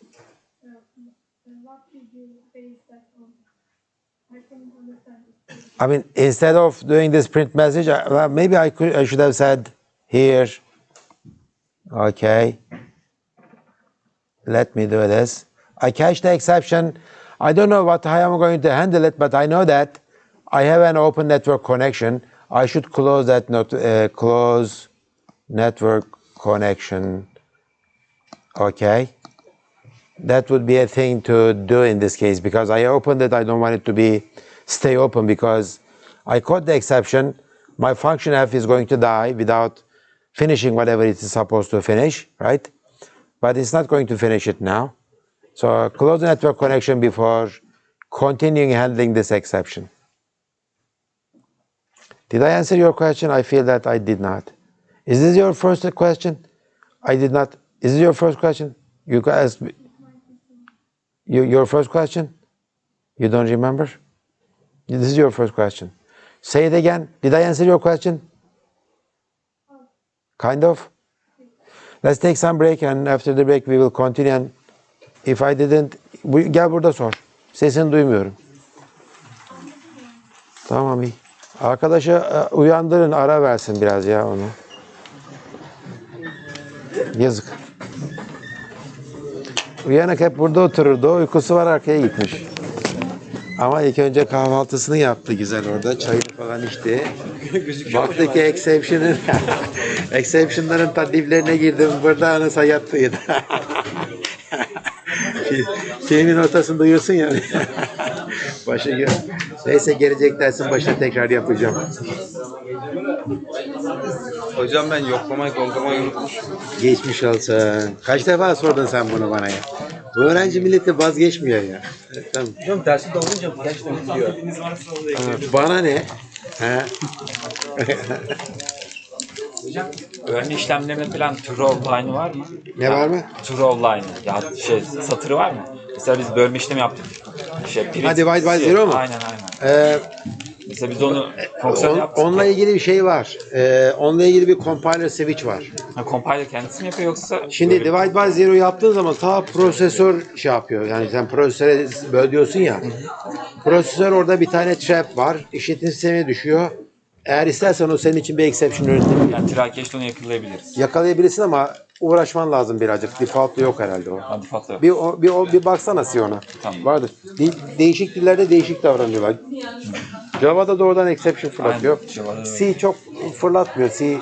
I mean, instead of doing this print message, well, maybe I should have said here. Okay. Let me do this. I catch the exception. I don't know how I'm going to handle it, but I know that I have an open network connection. I should close that close network connection. Okay. That would be a thing to do in this case, because I opened it. I don't want it to stay open, because I caught the exception. My function f is going to die without finishing whatever it is supposed to finish, right? But it's not going to finish it now. So close the network connection before continuing handling this exception. Did I answer your question? I feel that I did not. Is this your first question? I did not. Is this your first question? You asked me. Your first question? You don't remember? This is your first question. Say it again. Did I answer your question? Kind of. Let's take some break, and after the break we will continue. And if I didn't, gel burada sor. Sesini duymuyorum. Tamam iyi. Arkadaşı uyandırın, ara versin biraz ya onu. Yazık. Uyanık hep burada otururdu. Uykusu var, arkaya gitmiş. Ama ilk önce kahvaltısını yaptı güzel orada. Çayını falan içti. Baktı ki exception'ların diplerine girdim. Burada anası yattıydı. Şeyinin ortasında uyursun ya. Neyse, gelecek dersin başına tekrar yapacağım. Hocam ben yoklamayı doldurmayı unutmuşum. Geçmiş olsun. Kaç defa sordun sen bunu bana ya? Bu öğrenci milleti vazgeçmiyor ya. Tamam. Hocam dersi doldurunca gerçekten gidiyor. Bana ne? Ha? Hocam öğrenci işlemlerinde falan throw line'ı var mı? Ne var mı? Throw line. Ya satırı var mı? Mesela biz bölme işlemi yaptık. Ha, divide by zero mu? Aynen. Mesela biz onu fonksiyon yaptık. Onunla ilgili bir şey var. Onunla ilgili bir compiler switch var. Ha, compiler kendisi mi yapıyor yoksa? Şimdi divide by zero yaptığın zaman ta prosesör şey yapıyor. Yani sen prosesöre böl diyorsun ya. Prosesör orada bir tane trap var. İşletim sistemi düşüyor. Eğer istersen o senin için bir exception üretebilir. Yani try cache'de onu yakalayabiliriz. Yakalayabilirsin ama uğraşman lazım birazcık. Default'ta yok herhalde o. Ha, default'ta yok. Bir baksana ona. Tamam. Vardır. Değişik dillerde değişik davranıyorlar. Java'da doğrudan exception fırlatıyor. Aynen. C çok fırlatmıyor. C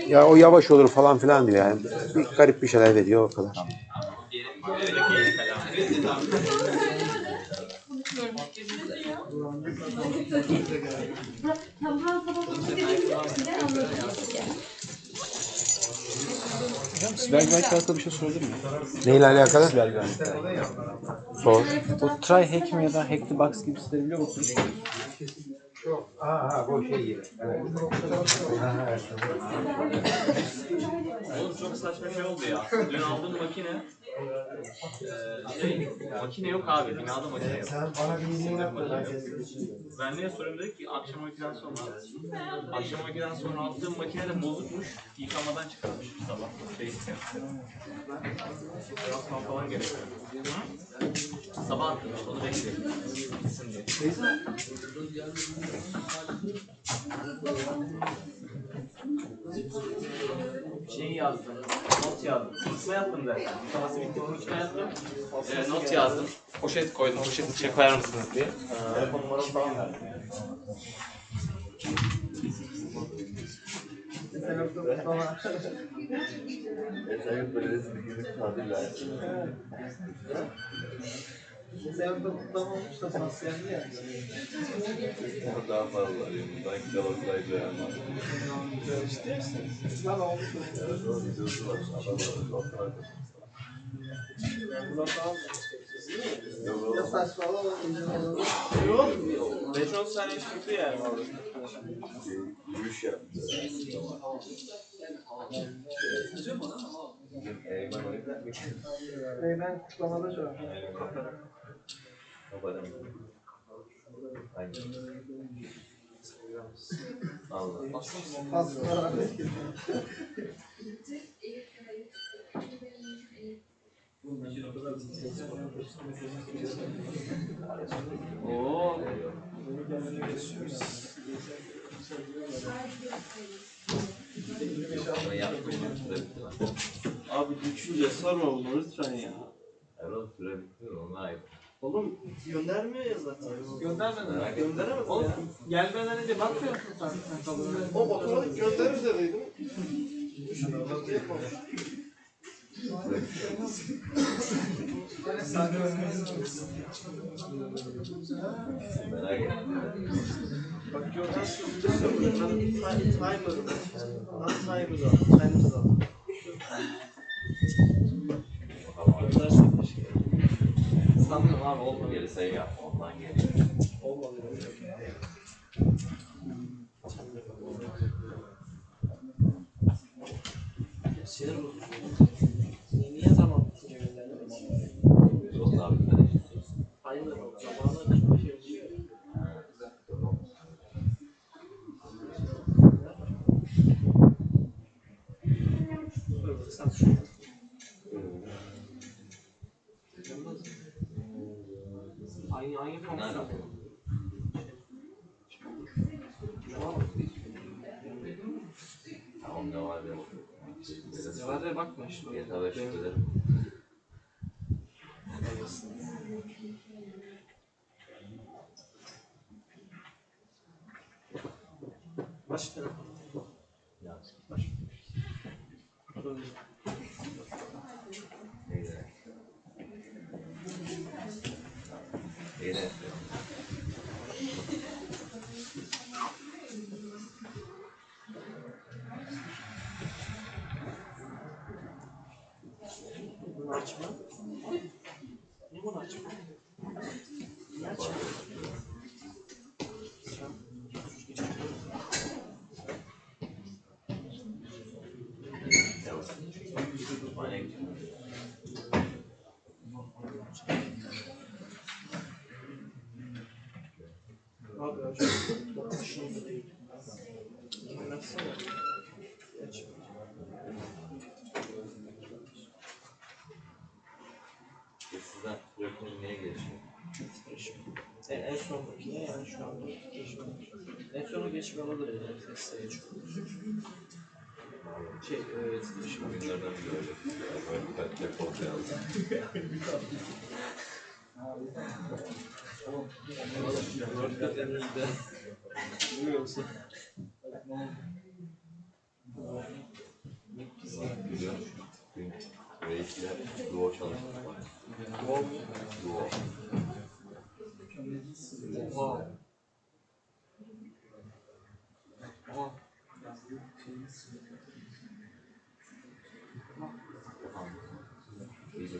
ya o yavaş olur falan filan diyor yani. Bir garip bir şeyler veriyor o kadar. Tamam. Siber güvenlikle alakalı bir şey sorabilir miyim? Neyle alakalı? Siber güvenlikle. Sor. Bu try hack mi ya da hack the box gibi siteleri biliyor musunuz? Bu şey. Oğlum çok saçma şey oldu ya. Dün aldığım makine makine yok abi. Binada makine yok. Sinir makine yok. Ben neye sorayım dedik ki akşam 12'den sonra attığım makine de bozukmuş. Yıkamadan çıkarmış sabah. Biraz falan gerekiyor. Sabah attım. Onu bekledim. Gitsin diye. Şeyi yazdım, not yazdım. Kısma yaptım zaten. Yıkaması bitti, onu içine yaptım. Not yazdım. Poşet koydum, poşetin içine koyar mısınız diye. Telefon numarası falan verdim. Sen de kutlamamış da pas geldi ya. Daha fazla arıyorum. Sanki Galatasaray Real Madrid. Ciddi misin? Lan oldu. Evet, o videosu var. Adamlar ortalar. Buna tamam. Yok, Ya saçmalama. Yok. 5-10 saniye çıktı yani orada. yürüyüş yaptı. Eymen oynar mı? Eymen kutlamada şu an. Kapadım. Aynen. Allah. Aslında Oo. Ben yaptım. Süre bitti mi? Abi düşünce sorma bunu lütfen ya. Erol süre bitti mi? Ona ait. Oğlum göndermiyor ya zaten. Merak ettim. Gönderemez Oğlum ya. gelmeden önce bakmıyor musun sen? O otomatik gönderir dediydim. Merak ettim. Bak gönder sözünü timer. Not timer o. Timer o. Göndersin keşke. Sanmıyorum abi olmadı. Geri sayı yap. Ondan geri. Olmadı. Sinir bozucu. Niye zaman bitince gönderdin? Yok daha bitmedi. Hayır, zamanla bir şey oluyor. Tamam. Dur, sen şunu. Hangi fonksiyon? Tamam ne var ya? Hadi bakma işte. GTA 5 dedi. Başka. Ya. Dur. Neydi? Neydi? Bunu açma. Niye bunu açma? Niye açma? Kütüphane gittim. Abi açma. Şunu da değil. Bunu açsana. Açma. Sizden sürekli niye geçiyor? En sondakine yani şu anda geçme. En sona geçme alabilir yani testleri çok. Titreşim. Bugünlerden biri öyle. Böyle bir defol yazdım. Word'da en iyi de. Biliyor musun? Biliyor musun? Dün reisle duo çalıştık. Duo. Oha. Oha. İyice.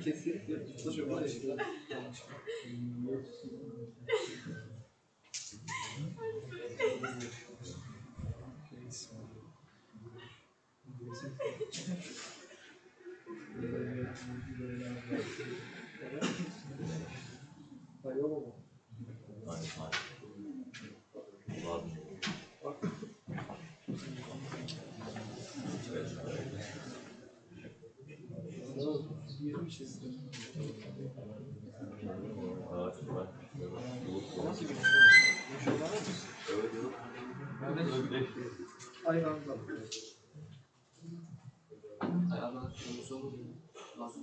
Kesinlikle tutuşu var işte. Hayır oğlum. 20 çizdim. Ağaç var. Nasıl bir şey? Bir şey var mı? Hayır abi bak. Ayağına kırmızı olur mu? Lazım.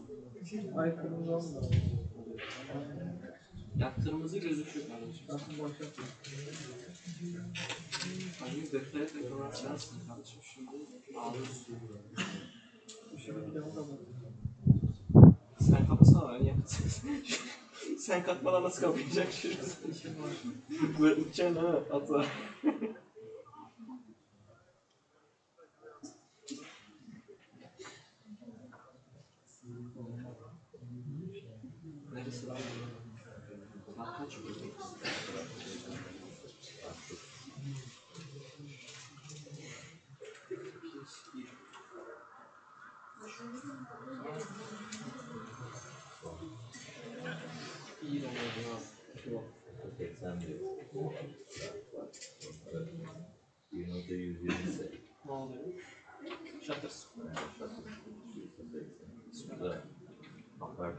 Ay kırmızı olmuyor. Ya kırmızı gözüküyor kardeşim. Aslında başka. Hani defteri tekrar açarsın kardeşim. Şimdi ağlıyorsun. Şimdi bir daha kapat. Sen kapasana ben yapacağım. Sen katmadan nasıl kapayacak şimdi? Böyle uçacaksın ha ata. Neresi lan? Saat kaç? İyi oldu. 81. 1.120 ise. Ne oluyor? Şakası. Güzel. Bakar.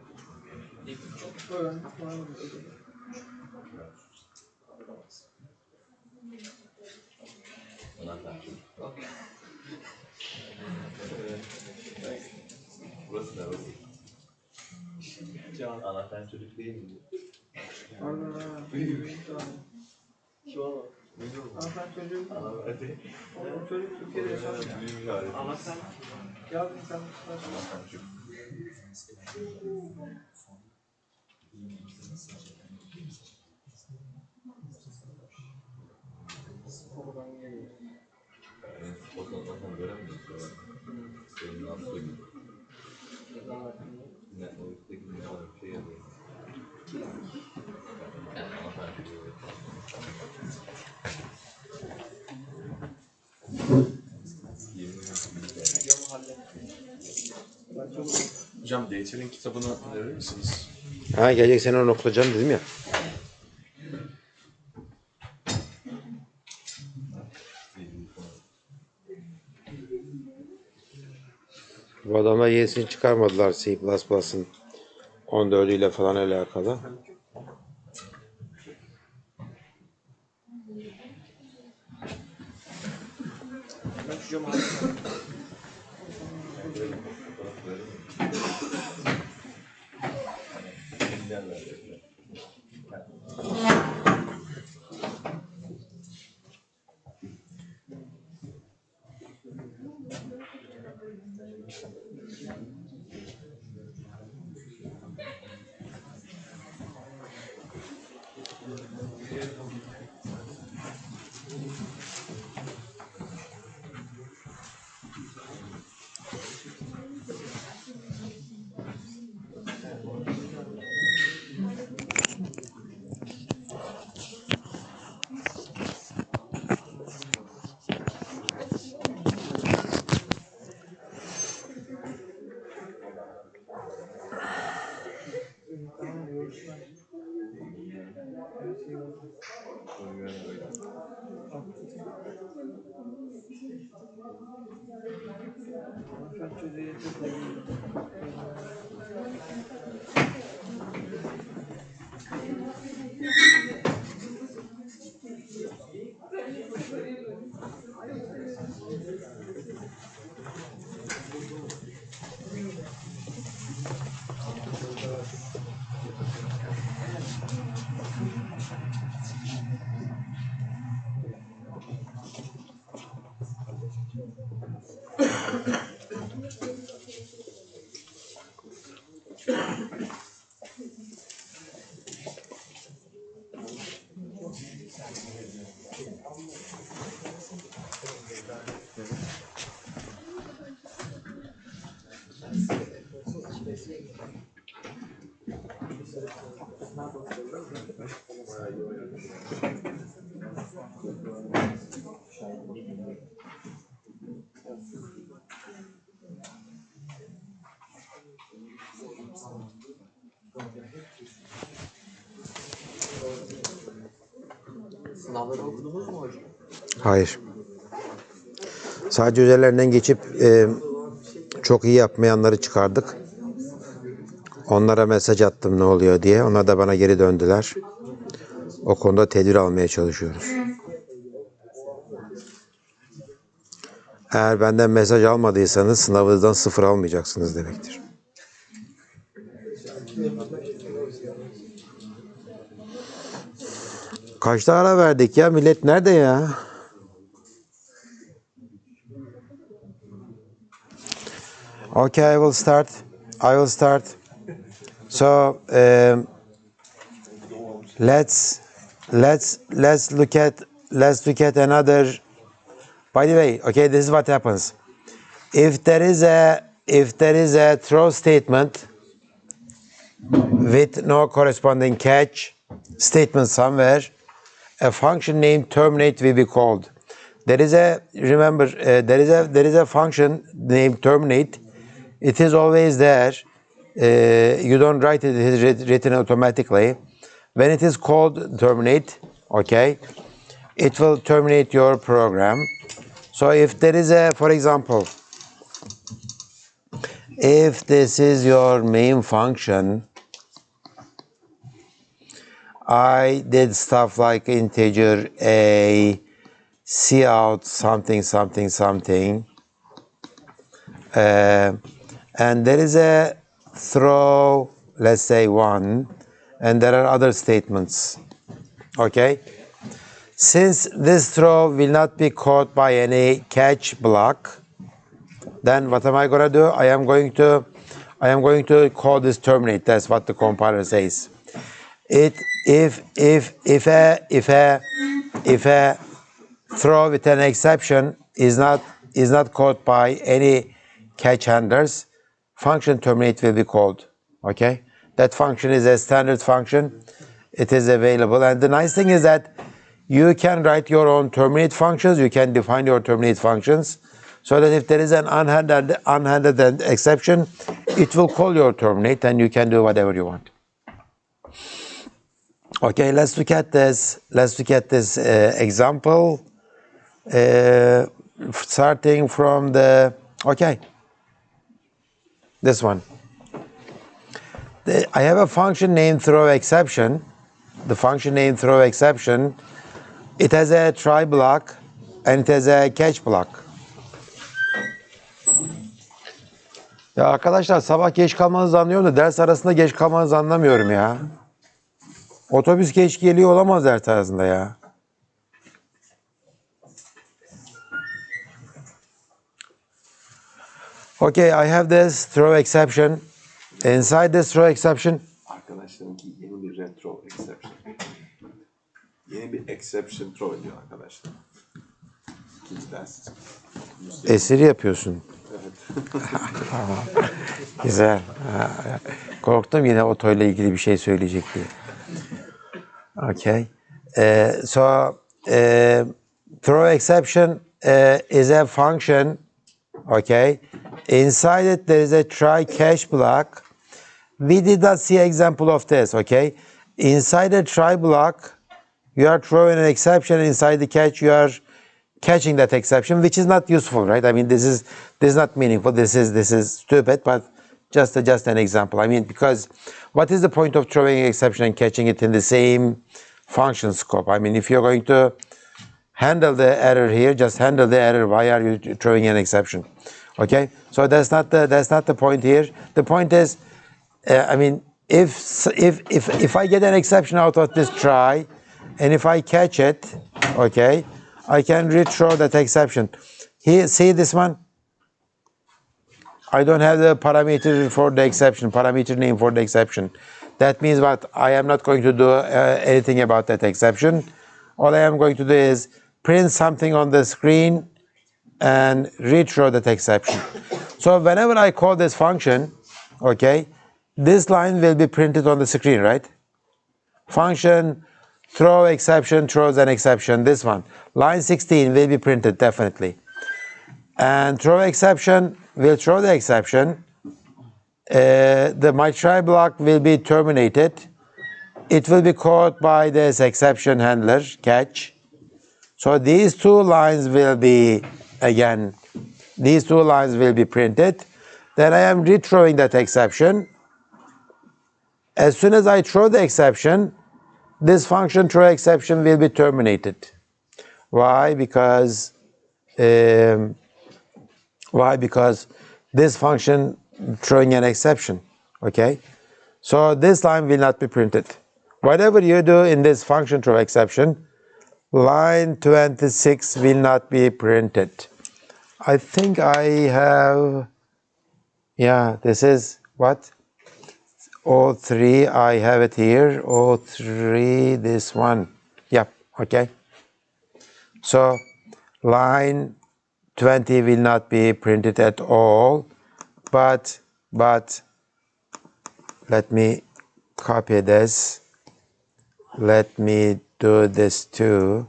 Öğren. Var mı? Anahtar. Bak. Burası ne? Burası. Can. Anahtar çocuk değil mi? Ana. Şu an. Anahtar çocuğum. Anahtar değil. O çocuk Türkiye'de yaşamıyor. Büyümüş hali. Anahtar. Yaz insan. Anahtar çocuk. Oradan geliyor. Yani fotoğrafını göremiyorsun. Senin altında gibi. Ne? O üstteki ne var? Bir şey yazıyor. Yani anahtar çocuğu. Hocam Daytel'in kitabını verir misiniz? Ha, gelecek sene onu okutacağım dedim ya. Bu adamlar yenisini çıkarmadılar C++'ın 14'üyle falan alakalı. Ben şu camı alacağım. Kimden verecekler? Ben çocuğu yedim. Sınavları okudunuz mu hocam? Hayır. Sadece üzerlerinden geçip çok iyi yapmayanları çıkardık. Onlara mesaj attım ne oluyor diye. Onlar da bana geri döndüler. O konuda tedbir almaya çalışıyoruz. Eğer benden mesaj almadıysanız sınavınızdan 0 almayacaksınız demektir. Kaçta ara verdik ya? Millet nerede ya? Okay, I will start. So let's look at another. By the way, okay, this is what happens. If there is a throw statement with no corresponding catch statement somewhere, a function named terminate will be called. There is a function named terminate. It is always there. You don't write it; it is written automatically. When it is called terminate, okay, it will terminate your program. So if there is for example, if this is your main function, I did stuff like integer a, cout something, and there is a throw, let's say 1, and there are other statements, okay? Since this throw will not be caught by any catch block, then what am I going to do? I am going to call this terminate. That's what the compiler says. If a throw with an exception is not caught by any catch handlers, function terminate will be called. Okay, that function is a standard function. It is available, and the nice thing is that you can write your own terminate functions. You can define your terminate functions, so that if there is an unhandled exception, it will call your terminate, and you can do whatever you want. Okay, let's look at this. Example, starting from this one. I have a function named throw exception. The function named throw exception. It has a try block and it has a catch block. Ya arkadaşlar sabah geç kalmanızı anlıyorum da ders arasında geç kalmanızı anlamıyorum ya. Otobüs geç geliyor olamaz ders arasında ya. Okay, I have this throw exception. Inside this throw exception. Arkadaşlarınki yeni bir retro exception. Yeni bir exception throw ediyor arkadaşlar. İkinci ders. Esiri yapıyorsun. Evet. Güzel. Korktum yine otoyla ilgili bir şey söyleyecek diye. Okay. Throw exception is a function. Okay. Inside it there is a try catch block. We did not see an example of this. Okay. Inside a try block, you are throwing an exception. Inside the catch, you are catching that exception, which is not useful, right? I mean, this is not meaningful. This is stupid, but just an example. I mean, because what is the point of throwing an exception and catching it in the same function scope? I mean, if you're going to handle the error here, just handle the error. Why are you throwing an exception? Okay, so that's not the point here. The point is, I mean, if I get an exception out of this try, and if I catch it, okay, I can rethrow that exception. Here, see this one? I don't have the parameter for the exception, parameter name for the exception. That means what? I am not going to do anything about that exception. All I am going to do is print something on the screen and rethrow that exception. So whenever I call this function, okay, this line will be printed on the screen, right? Function throw exception throws an exception. This one, line 16 will be printed definitely. And throw exception will throw the exception. My try block will be terminated. It will be caught by this exception handler catch. So these two lines will be printed. Then I am rethrowing that exception. as soon as I throw the exception, this function throw exception will be terminated. Why? Because this function throwing an exception, okay? So this line will not be printed. Whatever you do in this function throw exception, line 26 will not be printed. I think I have, yeah, this is what? O3, I have it here, O3, this one. Yep, okay. So line 20 will not be printed at all, but let me copy this. Let me do this too.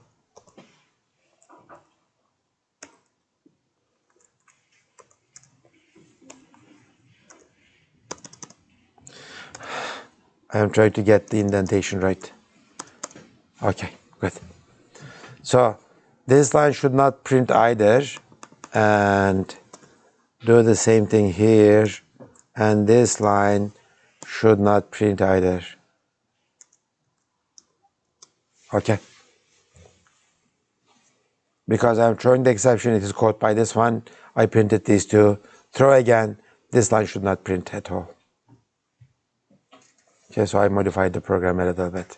I am trying to get the indentation right. Okay, good. So this line should not print either, and do the same thing here, and this line should not print either. Okay. Because I'm throwing the exception, it is caught by this one. I printed these two. Throw again, this line should not print at all. Okay, so I modified the program a little bit.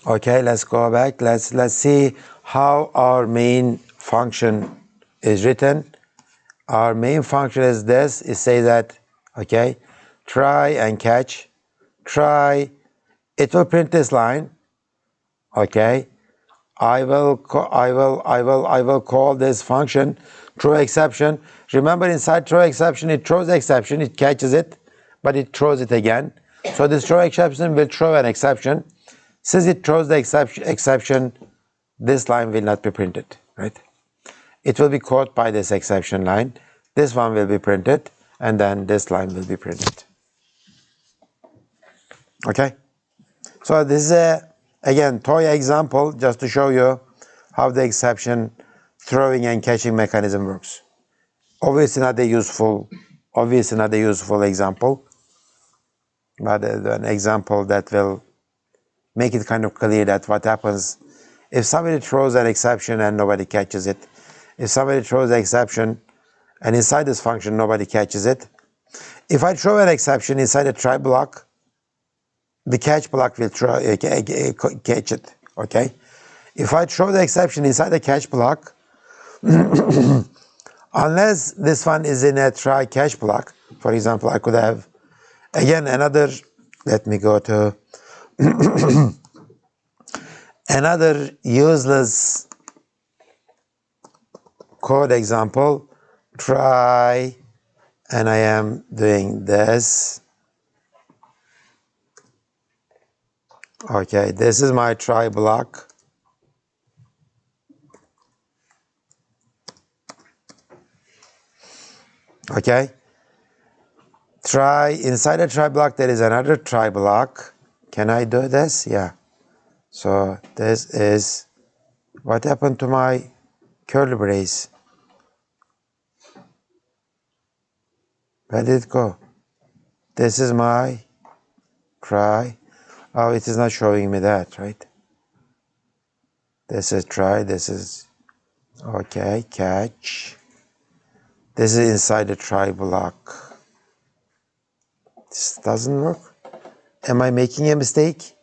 Okay, let's go back. Let's see how our main function is written. Our main function is this. It says that, okay, try and catch. Try. It will print this line. Okay. I will call this function throw exception. Remember, inside throw exception, it throws the exception, it catches it, but it throws it again. So this throw exception will throw an exception. Since it throws the exception, this line will not be printed, right? It will be caught by this exception line. This one will be printed, and then this line will be printed. Okay? So this is again, toy example, just to show you how the exception throwing and catching mechanism works. Obviously not a useful example, but an example that will make it kind of clear that what happens if somebody throws an exception and nobody catches it. If somebody throws an exception and inside this function nobody catches it. If I throw an exception inside a try block, the catch block will catch it, okay? If I throw the exception inside the catch block, unless this one is in a try catch block, for example, I could have, again, another, let me go to another useless code example, try, and I am doing this. Okay, this is my try block. Okay, try, inside a try block there is another try block. Can I do this? Yeah. So this is, what happened to my curly brace? Where did it go? This is my try. Oh, it is not showing me that, right? This is try, this is, okay, catch. This is inside the try block. This doesn't work. Am I making a mistake?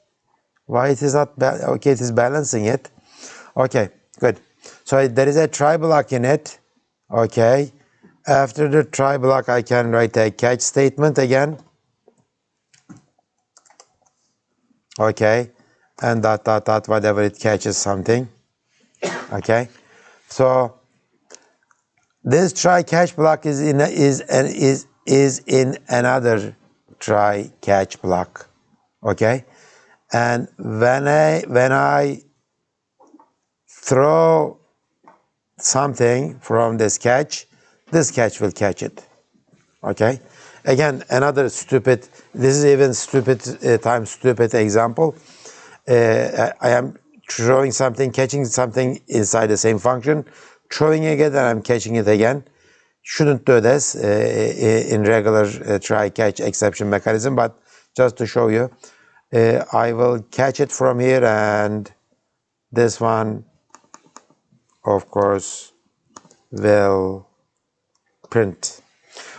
Why it is not, okay, it is balancing it. Okay, good. So there is a try block in it, okay. After the try block, I can write a catch statement again. Okay, and dot, dot, dot, whatever it catches something. Okay, so this try catch block is in another try catch block. Okay, and when I throw something from this catch will catch it. Okay, again, another stupid, this is even stupid times stupid example. I am throwing something, catching something inside the same function, throwing again, and I'm catching it again. Shouldn't do this in regular try catch exception mechanism, but just to show you, I will catch it from here, and this one, of course, will print.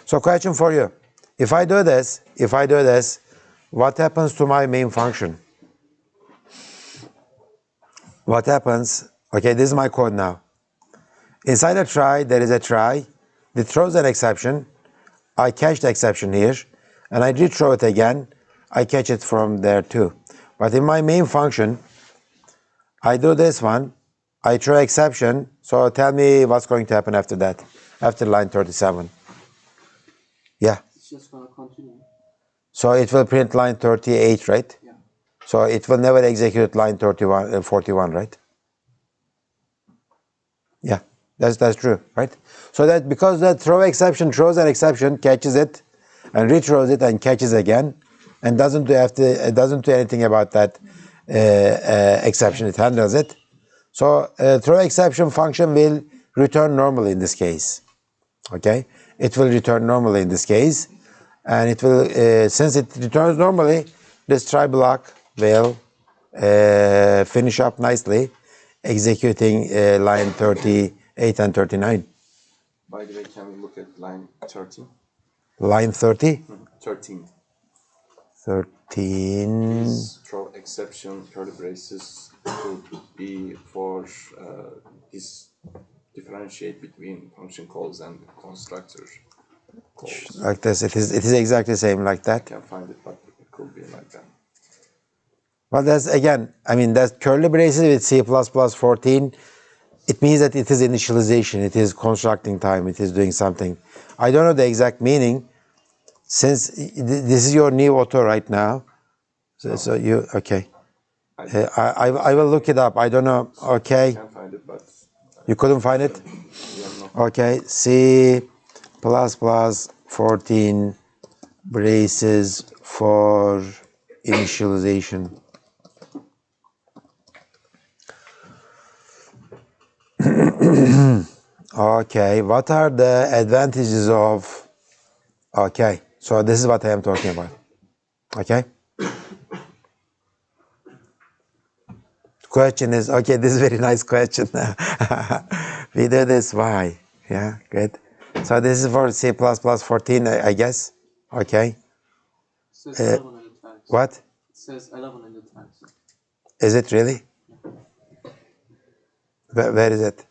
So question for you, if I do this, what happens to my main function? What happens? Okay, this is my code now. Inside a try, there is a try. It throws an exception. I catch the exception here, and I rethrow it again. I catch it from there too. But in my main function, I do this one. I throw exception. So tell me what's going to happen after that, after line 37. Yeah. It's just gonna continue. So it will print line 38, right? Yeah. So it will never execute line 41, right? Yeah, that's true, right? So that because that throw exception throws an exception, catches it, and rethrows it and catches again, and doesn't do anything about that exception. It handles it. So throw exception function will return normally in this case. Okay, it will return normally in this case, and it will since it returns normally, this try block will finish up nicely, executing line 38 and 39. By the way, can we look at line 13? Line 30? 13. 13. This throw exception curly braces could be for this differentiate between function calls and constructor calls. Like this, it is exactly the same like I that. can't find it, but it could be like that. Well, that's again, I mean, that's curly braces with C++ 14. It means that it is initialization, it is constructing time, it is doing something. I don't know the exact meaning, since this is your new auto right now. So you, okay. I will look it up. I don't know. Okay. I can't find it, but You couldn't find it? yeah, no. Okay. C++ 14 braces for initialization. Okay. What are the advantages of... Okay. So this is what I am talking about. Okay. Question is, okay, this is a very nice question. We do this, why? Yeah, good. So this is for C++ 14, I guess. Okay. It says 11 in the tags. What? It says 11 in the tags. Is it really? Where is it?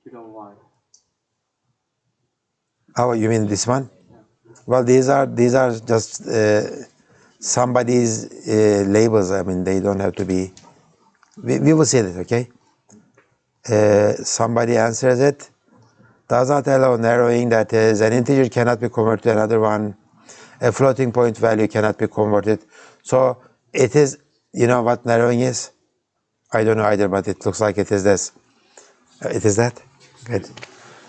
Below Y. Oh, you mean this one? Well, these are just somebody's labels. I mean, they don't have to be. We will see it, okay? Somebody answers it. Does not allow narrowing, that is, an integer cannot be converted to another one. A floating point value cannot be converted. So it is, you know what narrowing is? I don't know either, but it looks like it is this. It is that? Good.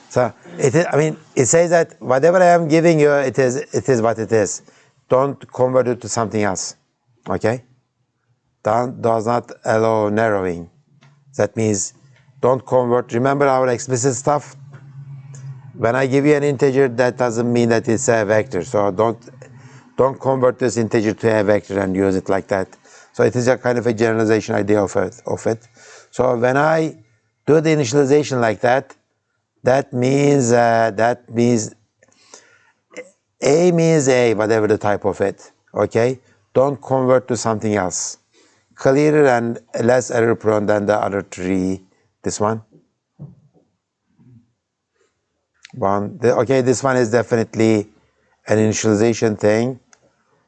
So it is, I mean, it says that whatever I am giving you, it is what it is. Don't convert it to something else. Okay? Does not allow narrowing. That means don't convert. Remember our explicit stuff? When I give you an integer, that doesn't mean that it's a vector. So don't convert this integer to a vector and use it like that. So it is a kind of a generalization idea of it. So when I do the initialization like that, that means A means A, whatever the type of it. Okay? Don't convert to something else. Clearer and less error prone than the other three. This one. Okay, this one is definitely an initialization thing.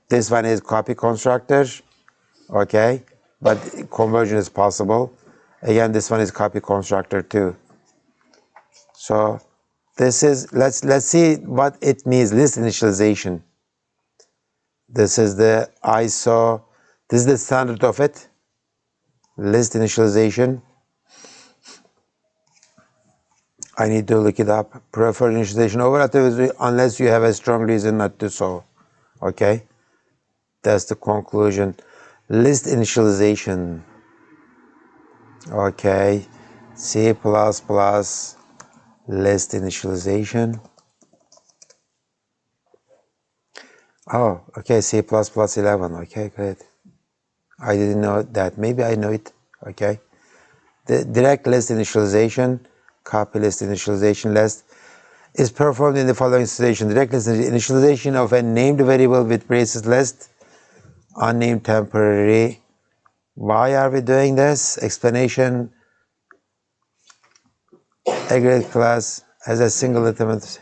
This one is copy constructor. Okay, but conversion is possible. Again, this one is copy constructor too. So this is, let's see what it means, list initialization. This is the ISO, this is the standard of it, list initialization. I need to look it up. Prefer initialization over activity unless you have a strong reason not to so. Okay, that's the conclusion. List initialization. Okay, C++. list initialization. Oh, okay, C++ 11. Okay, great. I didn't know that. Maybe I know it. Okay. The direct list initialization, copy list initialization list, is performed in the following situation. Direct list initialization of a named variable with braces list, unnamed temporary. Why are we doing this? Explanation, aggregate class as a single element.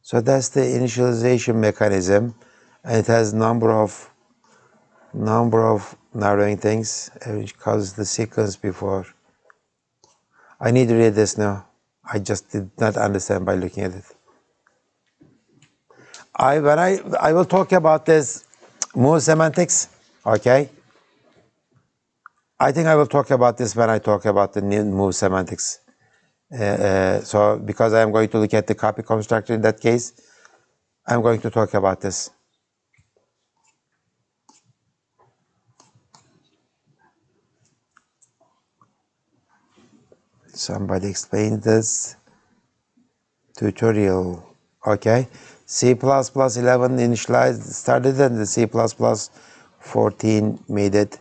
So that's the initialization mechanism, and it has number of narrowing things, which causes the sequence before. I need to read this now. I just did not understand by looking at it. I will talk about this move semantics. Okay. I think I will talk about this when I talk about the new move semantics. So because I am going to look at the copy constructor in that case, I'm going to talk about this. Somebody explain this tutorial. Okay. C++ 11 initialized started and the C++ 14 made it.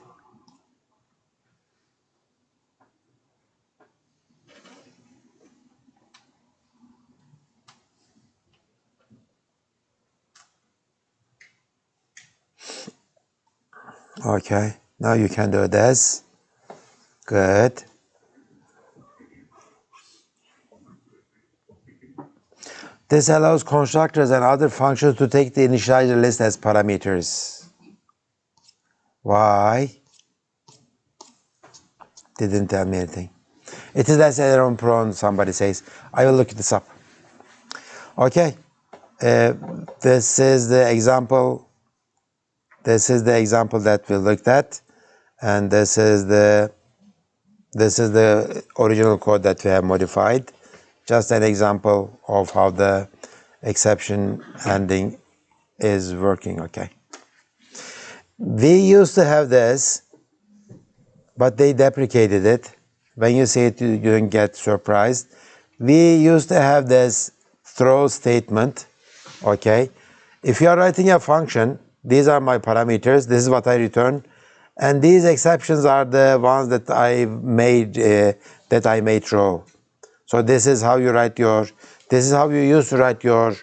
Okay. Now you can do this. Good. This allows constructors and other functions to take the initializer list as parameters. Why? Didn't tell me anything. It is less error prone, somebody says. I will look this up. Okay. This is the example. This is the example that we looked at. And this is the original code that we have modified. Just an example of how the exception handling is working. Okay. We used to have this, but they deprecated it. When you see it, you don't get surprised. We used to have this throw statement. Okay. If you are writing a function, these are my parameters. This is what I return. And these exceptions are the ones that I made throw. So this is how you write this is how you used to write your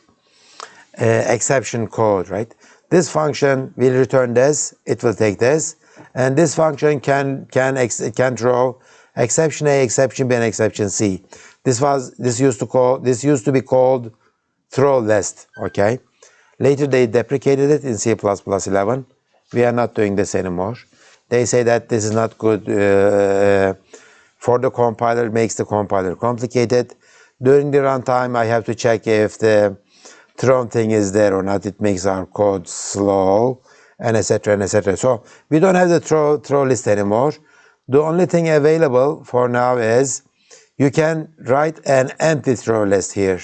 exception code, right? This function will return this, it will take this, and this function can throw exception A, exception B, and exception C. This used to be called throw list, okay? Later they deprecated it in C++ 11. We are not doing this anymore. They say that this is not good for the compiler, makes the compiler complicated. During the runtime, I have to check if the thrown thing is there or not. It makes our code slow, and etc. and etc. So we don't have the throw list anymore. The only thing available for now is you can write an empty throw list here.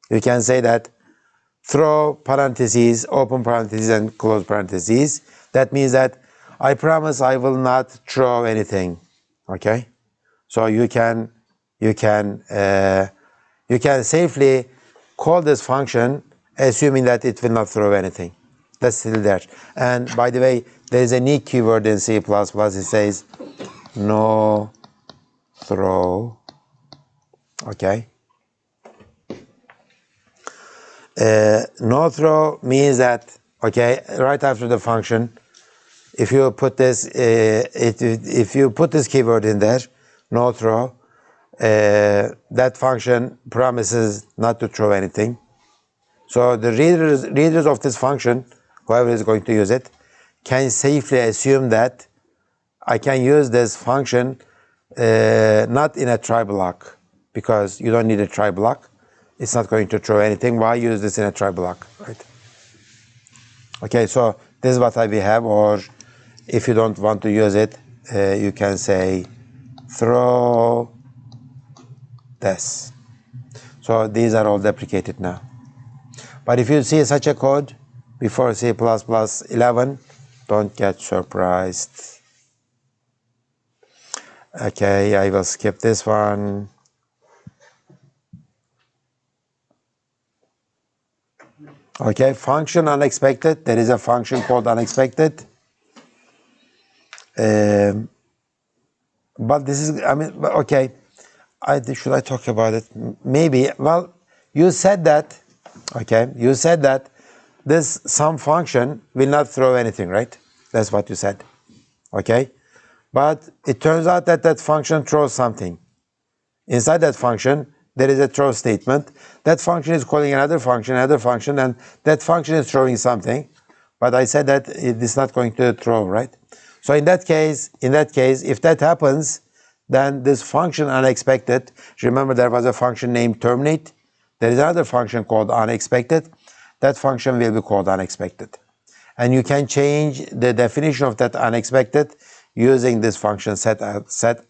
You can say that throw parentheses, open parentheses, and close parentheses. That means that I promise I will not throw anything. Okay, so you can safely call this function assuming that it will not throw anything. That's still there. And by the way, there is a new keyword in C++. It says no throw. Okay. No throw means that, okay, right after the function, if you put this keyword in there, no throw, that function promises not to throw anything. So the readers of this function, whoever is going to use it, can safely assume that I can use this function not in a try block, because you don't need a try block. It's not going to throw anything. Why use this in a try block, right? Okay, so this is what we have, or if you don't want to use it, you can say throw this. So these are all deprecated now. But if you see such a code before C++ 11, don't get surprised. Okay, I will skip this one. Okay, function unexpected. There is a function called unexpected. But this is, I mean, okay. Should I talk about it? Maybe. Well, you said that, okay, you said that this sum function will not throw anything, right? That's what you said, okay? But it turns out that that function throws something. Inside that function, there is a throw statement. That function is calling another function, and that function is throwing something. But I said that it is not going to throw, right? So in that case, if that happens, then this function unexpected, remember there was a function named terminate. There is another function called unexpected. That function will be called unexpected. And you can change the definition of that unexpected using this function set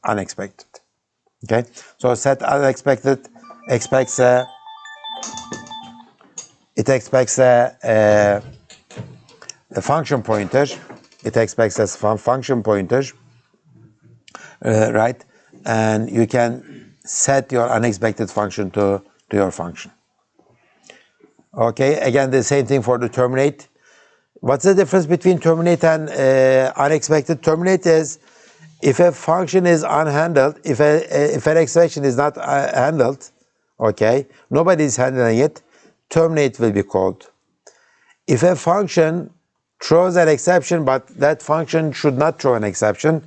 unexpected. Okay, so set unexpected expects a function pointer. It expects a function pointer, right? And you can set your unexpected function to your function. Okay, again, the same thing for the terminate. What's the difference between terminate and unexpected? Terminate is if a function is unhandled, if an expression is not handled, okay, nobody is handling it, terminate will be called. If a function throws an exception, but that function should not throw an exception,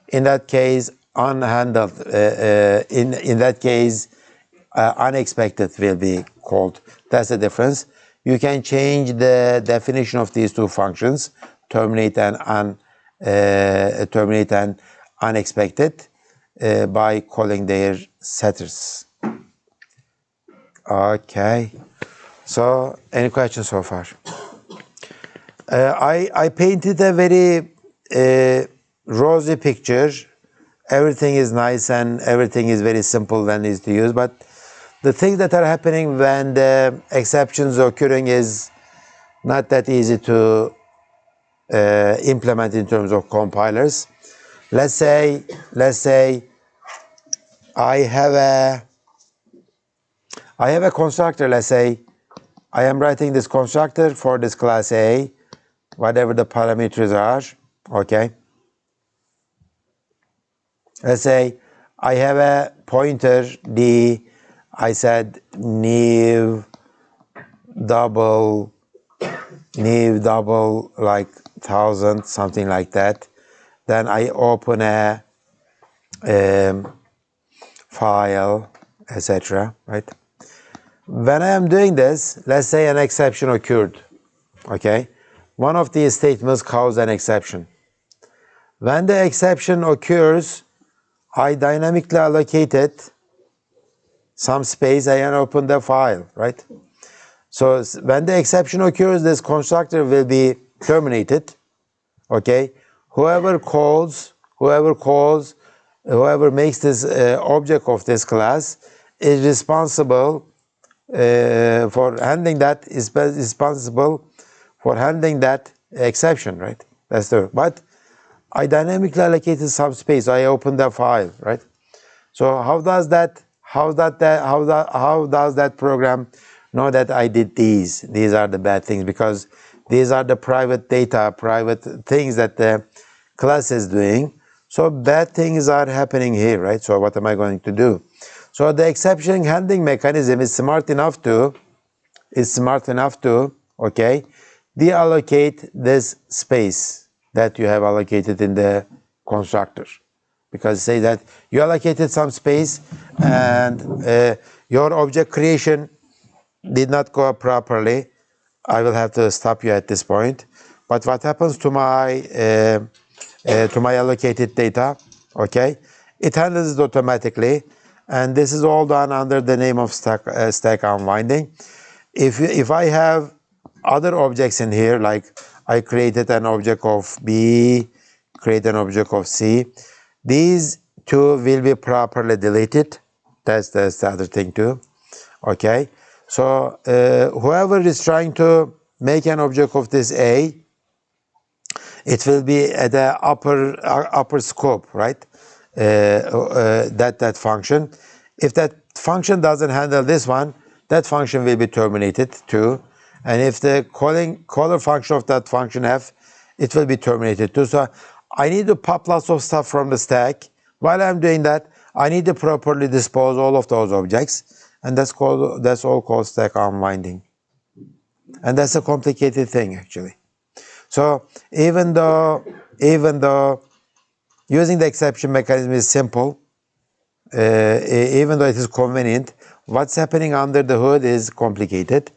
in that case, unhandled, in that case, unexpected will be called. That's the difference. You can change the definition of these two functions, terminate and unexpected, by calling their setters. Okay. So, any questions so far? I painted a very rosy picture. Everything is nice and everything is very simple and easy to use, but the things that are happening when the exceptions occurring is not that easy to implement in terms of compilers. Let's say I have a constructor. Let's say I am writing this constructor for this class A, whatever the parameters are, okay? Let's say I have a pointer D, I said new double like 1,000, something like that. Then I open a file, etc., right? When I am doing this, let's say an exception occurred, okay? One of these statements caused an exception. When the exception occurs, I dynamically allocated some space and open the file, right? So when the exception occurs, this constructor will be terminated, okay? Whoever makes this object of this class is responsible for handling that, is responsible for handling that exception, right? That's the, but I dynamically allocated some space. I opened the file, right? So how does that program know that I did these? These are the bad things, because these are the private data, private things that the class is doing. So bad things are happening here, right? So what am I going to do? So the exception handling mechanism is smart enough to, okay, deallocate this space that you have allocated in the constructor. Because say that you allocated some space and your object creation did not go properly. I will have to stop you at this point. But what happens to my allocated data? Okay, it handles it automatically, and this is all done under the name of stack unwinding. If I have other objects in here, like I created an object of B, create an object of C, these two will be properly deleted. That's the other thing too. Okay, so whoever is trying to make an object of this A, it will be at the upper scope, right? that function. If that function doesn't handle this one, that function will be terminated too. And if the caller function of that function f, it will be terminated too. So I need to pop lots of stuff from the stack. While I'm doing that, I need to properly dispose all of those objects, and that's all called stack unwinding. And that's a complicated thing actually. So even though using the exception mechanism is simple, even though it is convenient, what's happening under the hood is complicated.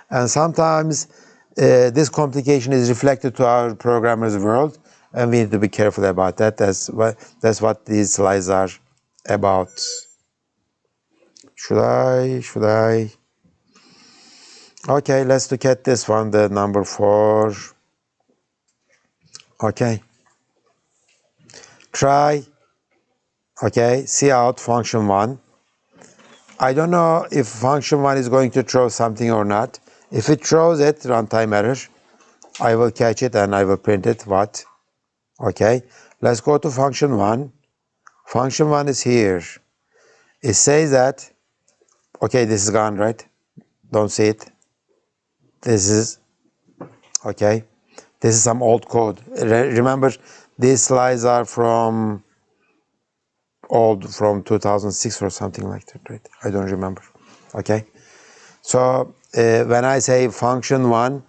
And sometimes this complication is reflected to our programmer's world, and we need to be careful about that. That's what these slides are about. Should I? Okay, let's look at this one, the number 4. Okay. Try, okay, see out function 1. I don't know if function 1 is going to throw something or not. If it throws it, runtime error, I will catch it and I will print it. What? Okay, let's go to function 1. Function 1 is here. It says that, okay, this is gone, right? Don't see it. This is, okay, this is some old code. Remember, these slides are from 2006 or something like that, right? I don't remember. Okay, so when I say function 1,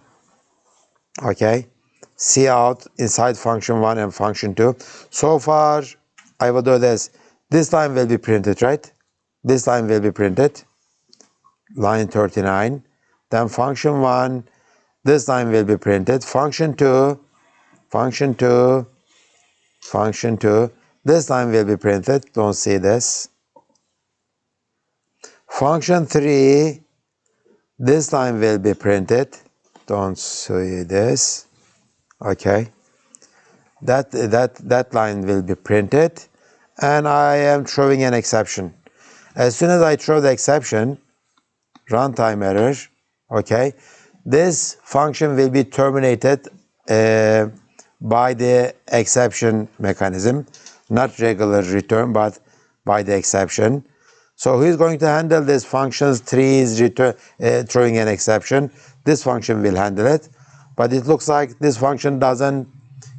okay, see out inside function 1 and function 2. So far, I will do this. This line will be printed, right? This line will be printed, line 39. Then function 1, this line will be printed. Function 2, this line will be printed. Don't see this. Function 3, this line will be printed. Don't see this. Okay. That line will be printed. And I am throwing an exception. As soon as I throw the exception, runtime error, okay, this function will be terminated by the exception mechanism, not regular return, but by the exception. So who is going to handle this functions? 3 is throwing an exception. This function will handle it, but it looks like this function doesn't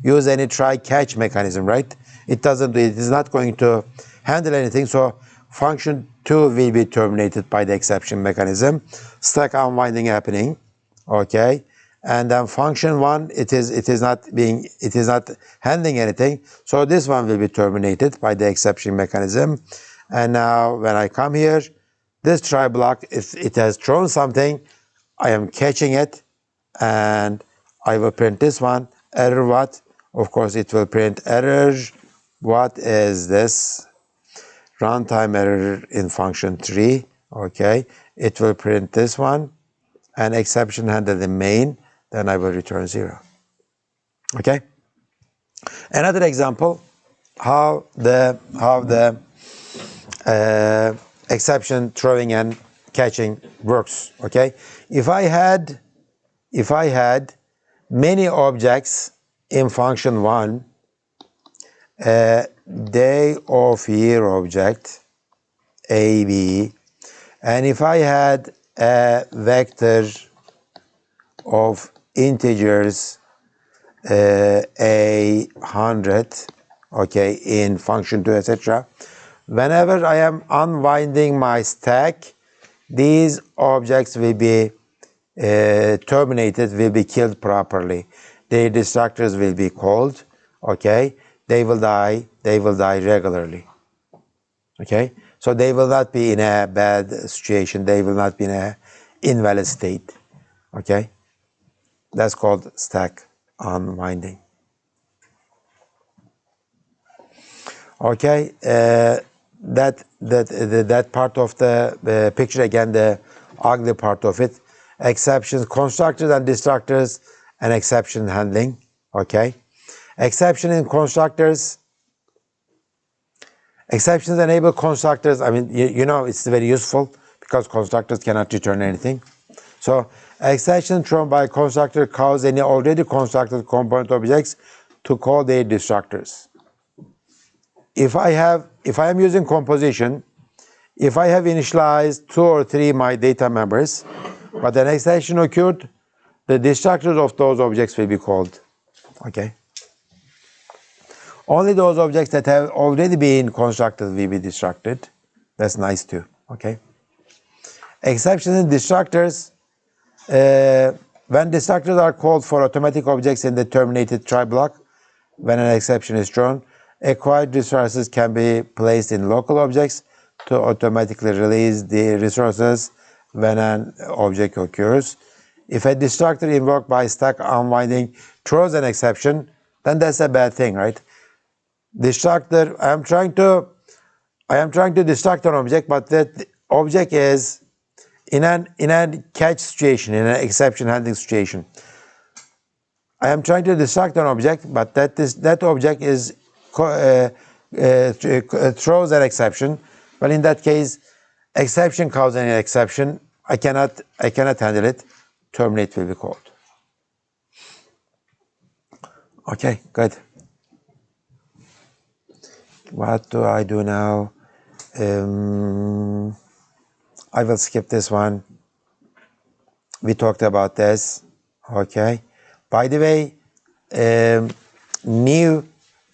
use any try catch mechanism, right? It doesn't do it. It is not going to handle anything. So function 2 will be terminated by the exception mechanism. Stack unwinding happening, okay. And then function 1, it is not handling anything. So this one will be terminated by the exception mechanism. And now when I come here, this try block, if it has thrown something, I am catching it, and I will print this one. Error what? Of course, it will print error. What is this? Runtime error in function 3. Okay, it will print this one, and exception handle the main. Then I will return 0. Okay. Another example, how the exception throwing and catching works. Okay, if I had many objects in function 1, day of year object AB, and if I had a vector of integers A100, okay, in function 2, etc. Whenever I am unwinding my stack, these objects will be terminated, will be killed properly. Their destructors will be called, okay. They will die regularly, okay. So they will not be in a bad situation. They will not be in a invalid state, okay. That's called stack unwinding. Okay, that part of the picture, again, the ugly part of it. Exceptions, constructors and destructors, and exception handling. Okay, exception in constructors. Exceptions enable constructors. I mean, you know, it's very useful because constructors cannot return anything. So exception thrown by constructor cause any already constructed component objects to call their destructors. if I am using composition, if I have initialized 2 or 3 my data members, but an exception occurred, the destructors of those objects will be called. Okay. Only those objects that have already been constructed will be destructed. That's nice too. Okay. Exceptions and destructors. When destructors are called for automatic objects in the terminated try block, when an exception is thrown, acquired resources can be placed in local objects to automatically release the resources when an object occurs. If a destructor invoked by stack unwinding throws an exception, then that's a bad thing, right? Destructor, I am trying to destruct an object, but that object is in a catch situation, in an exception handling situation. I am trying to destruct an object, but that object is throws an exception. Well, in that case, exception causing an exception, I cannot handle it. Terminate will be called. Okay, good. What do I do now? I will skip this one. We talked about this. Okay. By the way, new,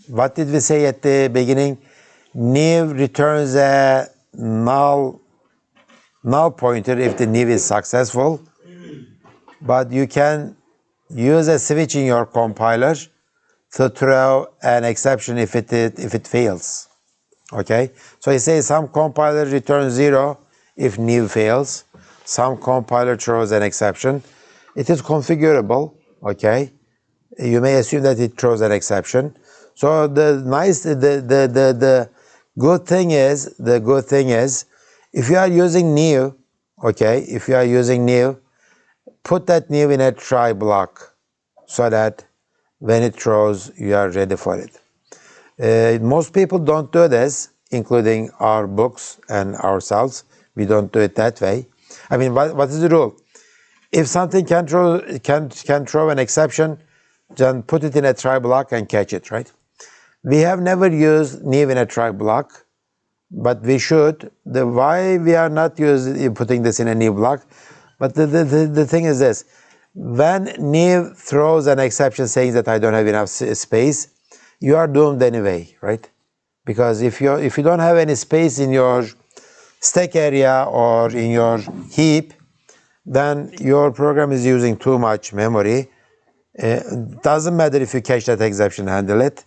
what did we say at the beginning? New returns a null pointer if the new is successful, but you can use a switch in your compiler to throw an exception if it fails. Okay, so it says some compiler returns 0 if new fails. Some compiler throws an exception. It is configurable. Okay, you may assume that it throws an exception. So the good thing is if you are using new, okay, if you are using new, put that new in a try block so that when it throws, you are ready for it. Most people don't do this, including our books and ourselves. We don't do it that way. I mean, what is the rule? If something can throw an exception, then put it in a try block and catch it, right? We have never used new in a try block, but we should. Why we are not putting this in a new block? But the thing is this: when new throws an exception saying that I don't have enough space, you are doomed anyway, right? Because if you don't have any space in your stack area or in your heap, then your program is using too much memory. Doesn't matter if you catch that exception, handle it.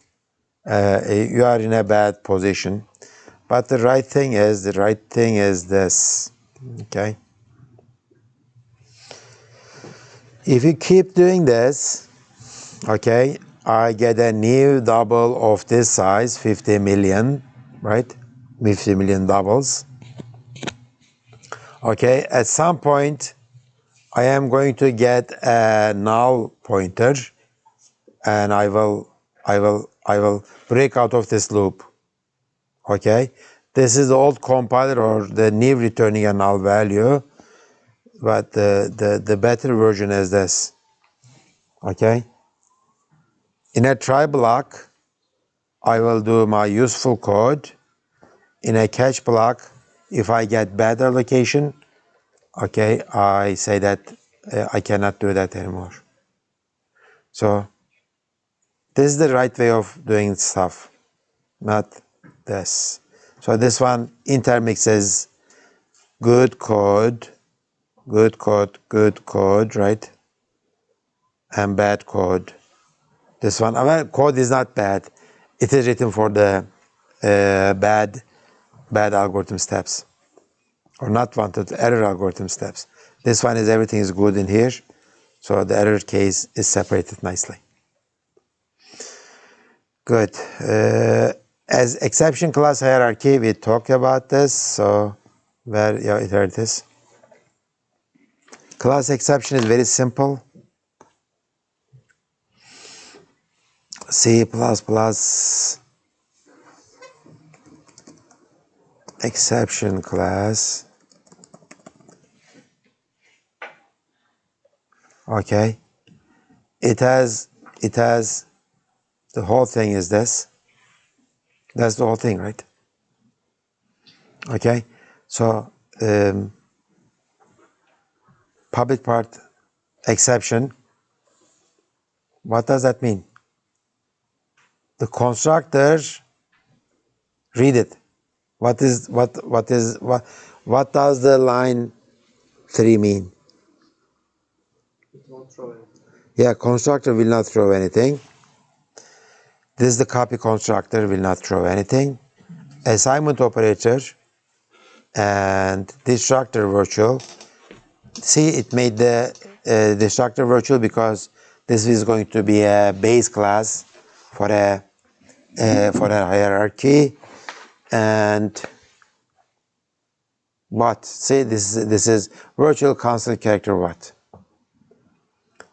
You are in a bad position. But the right thing is this. Okay. If you keep doing this, okay, I get a new double of this size, 50 million, right? 50 million doubles. Okay, at some point, I am going to get a null pointer, and I will break out of this loop. Okay, this is the old compiler or the new returning a null value, but the better version is this. Okay, in a try block, I will do my useful code. In a catch block, if I get bad allocation, okay, I say that I cannot do that anymore. So this is the right way of doing stuff, not this. So this one intermixes good code, right? And bad code. This one, well, code is not bad. It is written for the bad algorithm steps, or not wanted error algorithm steps. This one is everything is good in here, so the error case is separated nicely. Good. As exception class hierarchy, we talked about this. So there it is. Class exception is very simple. C++ exception class. Okay. It has the whole thing is this. That's the whole thing, right? Okay, so public part exception. What does that mean? The constructor, read it. What does the line 3 mean? It won't throw anything. Yeah, constructor will not throw anything. This is the copy constructor, will not throw anything. Assignment operator and destructor virtual. See, it made the destructor virtual because this is going to be a base class for a hierarchy. And what? See, this is virtual constant character what?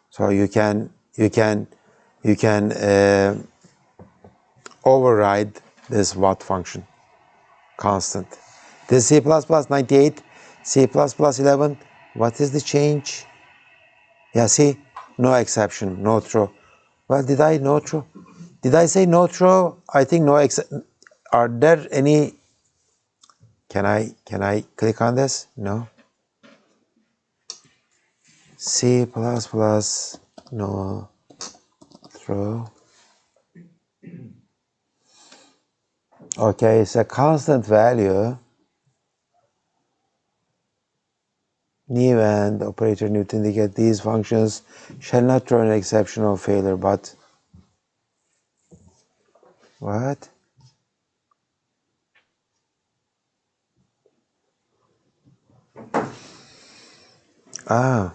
So you can override this what function, constant. This C++ 98, C++ 11. What is the change? Yeah, see, no exception, no throw. Well, did I no throw? Did I say no throw? I think no exception. Are there any? Can I click on this? No. C++ no throw. Okay, it's a constant value. New and operator new to indicate these functions shall not throw an exception or failure, but what? Ah,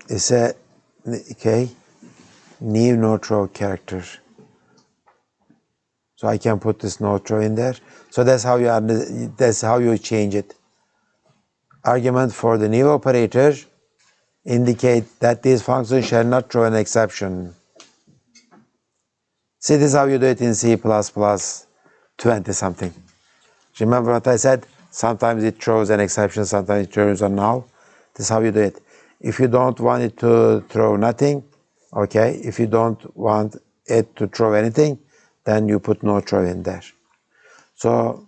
it's a okay. New no throw character. So I can put this no throw in there. So that's how you change it. Argument for the new operator indicate that these functions shall not throw an exception. See, this is how you do it in C++ 20 something. Remember what I said? Sometimes it throws an exception, sometimes it throws a null. This is how you do it. If you don't want it to throw nothing, okay, if you don't want it to throw anything, then you put no throw in there. So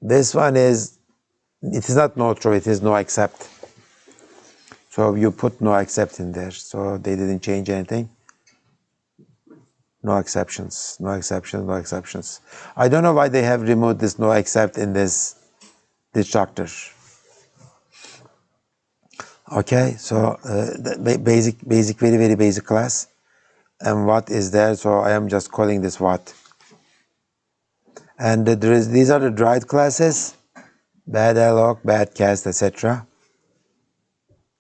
this one is, it is not no throw, it is no except. So you put no except in there. So they didn't change anything. No exceptions, no exceptions, no exceptions. I don't know why they have removed this no except in this destructor. Okay, so basic, very, very basic class. And what is there? So I am just calling this what. And these are the derived classes: bad alloc, bad cast, etc.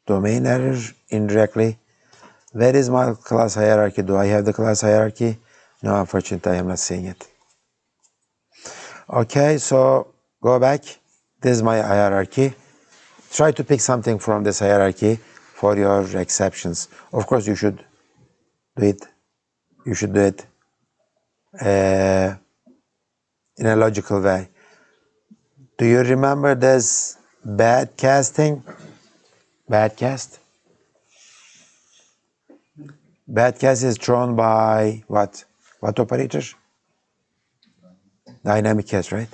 Domain error indirectly. Where is my class hierarchy? Do I have the class hierarchy? No, unfortunately, I am not seeing it. Okay, so go back. This is my hierarchy. Try to pick something from this hierarchy for your exceptions. Of course, you should do it. You should do it in a logical way. Do you remember this bad casting? Bad cast? Bad cast is thrown by what? What operator? Dynamic cast, right?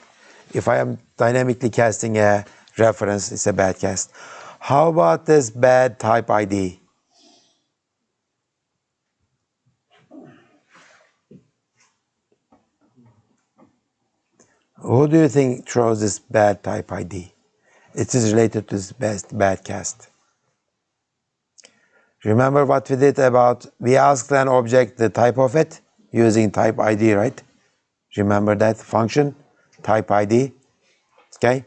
If I am dynamically casting a reference, it's a bad cast. How about this bad type ID? Who do you think throws this bad type ID? It is related to this bad cast. Remember what we did about, we asked an object the type of it using type ID, right? Remember that function, type ID, okay?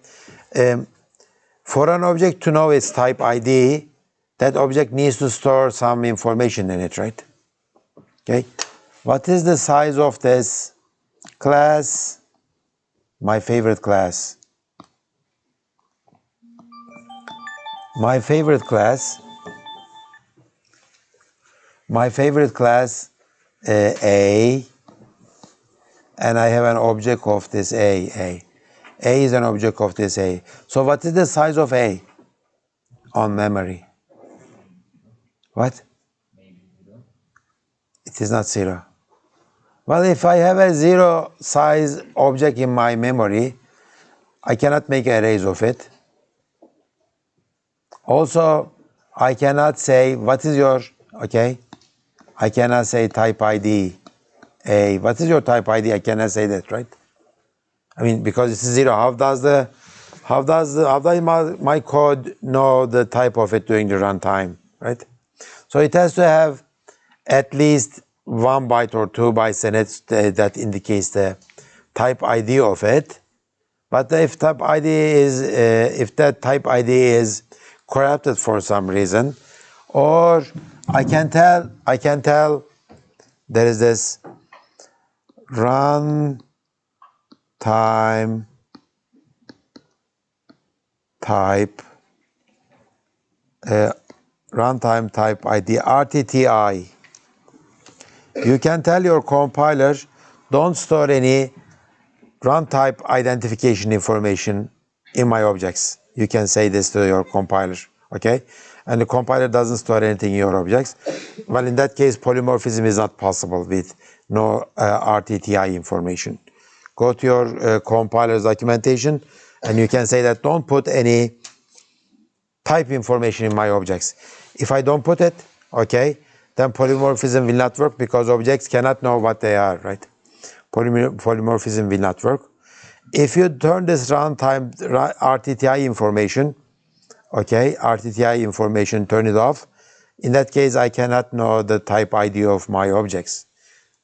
For an object to know its type ID, that object needs to store some information in it, right? Okay? What is the size of this class? My favorite class. My favorite class, A, and I have an object of this A. A is an object of this A. So what is the size of A on memory? What? It is not 0. Well, if I have a zero size object in my memory, I cannot make arrays of it. Also, I cannot say, what is your, okay? I cannot say type ID A. What is your type ID? I cannot say that, right? I mean, because it's zero. How does my code know the type of it during the runtime, right? So it has to have at least 1 byte or 2 bytes in it that indicates the type ID of it. But if type ID is if that type ID is corrupted for some reason, or I can tell there is this runtime type runtime type ID RTTI. You can tell your compiler, don't store any runtime identification information in my objects. You can say this to your compiler, okay? And the compiler doesn't store anything in your objects. Well, in that case, polymorphism is not possible with no RTTI information. Go to your compiler's documentation, and you can say that don't put any type information in my objects. If I don't put it, okay, then polymorphism will not work because objects cannot know what they are, right? Polymorphism will not work. If you turn this runtime RTTI information, okay, RTTI information, turn it off, in that case, I cannot know the type ID of my objects.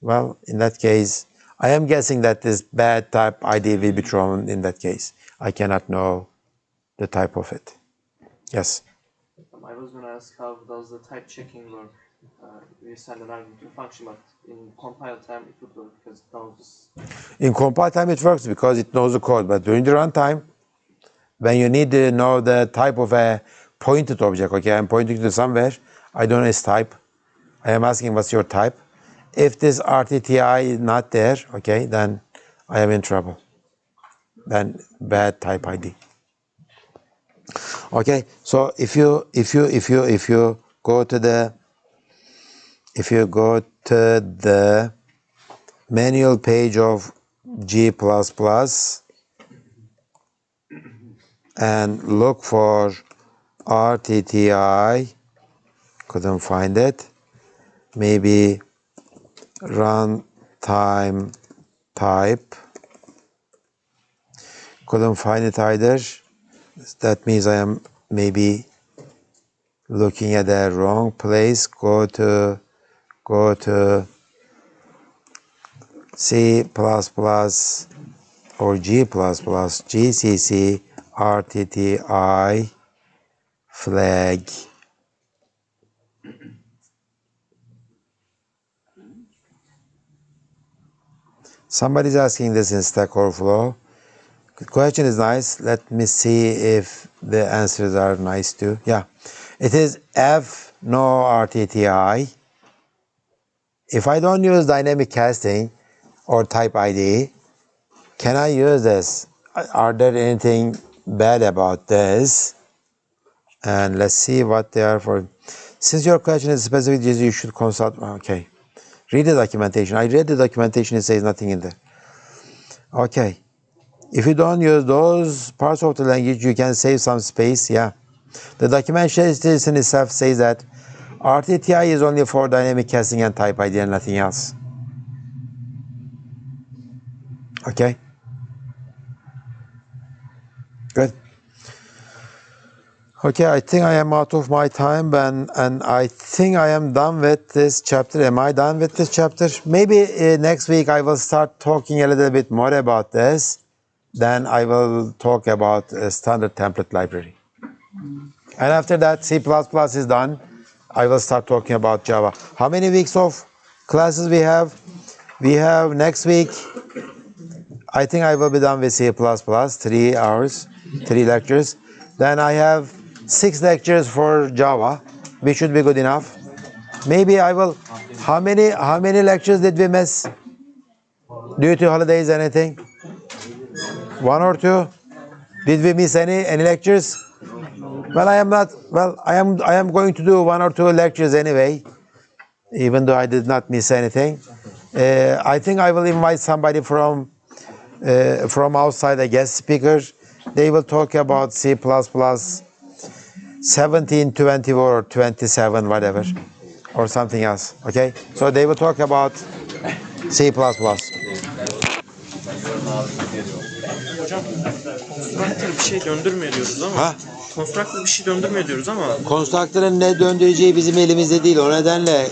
Well, in that case, I am guessing that this bad type ID will be thrown in that case. I cannot know the type of it. Yes? I was going to ask, how does the type checking work? We send an argument to a function, but in compile time it would work because it knows. In compile time it works because it knows the code, but during the runtime, when you need to know the type of a pointed object, okay, I'm pointing to somewhere, I don't know its type. I am asking what's your type. If this RTTI is not there, okay, then I am in trouble. Then bad type ID. Okay, so if you go to the manual page of G++ and look for RTTI, couldn't find it. Maybe runtime type, couldn't find it either. That means I am maybe looking at the wrong place. Go to C++ or G++, GCC RTTI flag. Somebody's asking this in Stack Overflow. The question is nice. Let me see if the answers are nice too. Yeah, it is F no RTTI. If I don't use dynamic casting or type ID, can I use this? Are there anything bad about this? And let's see what they are for. Since your question is specific, you should consult. Okay, read the documentation. I read the documentation. It says nothing in there. Okay. If you don't use those parts of the language, you can save some space, yeah. The documentation itself says that RTTI is only for dynamic casting and type ID and nothing else. Okay? Good. Okay, I think I am out of my time and I think I am done with this chapter. Am I done with this chapter? Maybe next week I will start talking a little bit more about this. Then I will talk about a standard template library. And after that, C++ is done. I will start talking about Java. How many weeks of classes we have? We have next week, I think I will be done with C++, 3 hours, 3 lectures. Then I have 6 lectures for Java, which should be good enough. Maybe I will, how many lectures did we miss? Due to holidays, anything? 1 or 2? Did we miss any lectures? Well, I am not. Well, I am going to do 1 or 2 lectures anyway, even though I did not miss anything. I think I will invite somebody from outside, a guest speaker. They will talk about C++ 17, 20, or 27, whatever, or something else. Okay, so they will talk about C++. Hocam constructor bir şey döndürmüyor diyoruz ama. Ha? Constructor bir şey döndürmüyor diyoruz ama. Constructor'ın ne döndüreceği bizim elimizde değil. O nedenle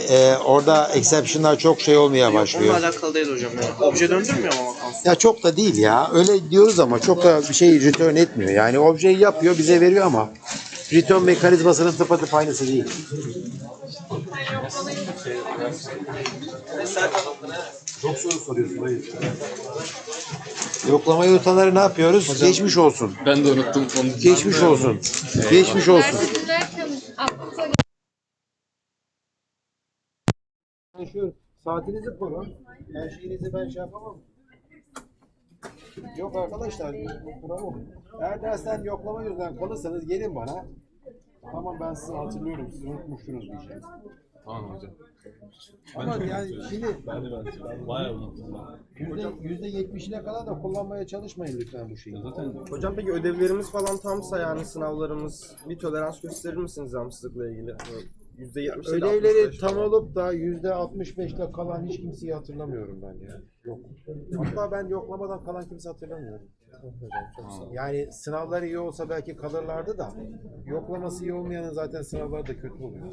orada exception'lar çok şey olmaya başlıyor. Onunla alakalı değil hocam. Yani obje döndürmüyor ama constructor. Ya çok da değil ya. Öyle diyoruz ama çok da bir şey return etmiyor. Yani objeyi yapıyor, bize veriyor ama return mekanizmasının tıpatıp aynısı değil. Çok soru soruyorsun. Hayır. Yoklamayı unutanları ne yapıyoruz? Geçmiş olsun. Ben de unuttum. Geçmiş olsun. Geçmiş olsun. Şu saatinizi kurun. Her şeyinizi ben şey yapamam. Yok arkadaşlar, kuramam. Eğer dersten yoklama yüzünden kalırsanız gelin bana. Tamam, ben sizi hatırlıyorum, siz unutmuştunuz diyeceğim. Tamam hocam. Ama yani şimdi Ben bayağı unuttum. %70'ine kadar da kullanmaya çalışmayın lütfen bu şeyi. Zaten Hocam peki ödevlerimiz falan tamsa yani sınavlarımız bir tolerans gösterir misiniz devamsızlıkla ilgili? %70 ile Ödevleri 65 tam falan. olup da %65'te kalan hiç kimseyi hatırlamıyorum ben ya. Yok. Hatta ben yoklamadan kalan kimse hatırlamıyorum. Yani sınavlar iyi olsa belki kalırlardı da yoklaması iyi olmayanın zaten sınavları da kötü oluyor.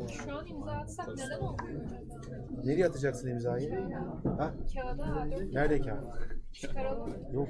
Şu an imza atsak neden olmuyor? Nereye atacaksın imzayı? Ha? Kağıda A4 Nerede kağıt? çıkaralım. Yok.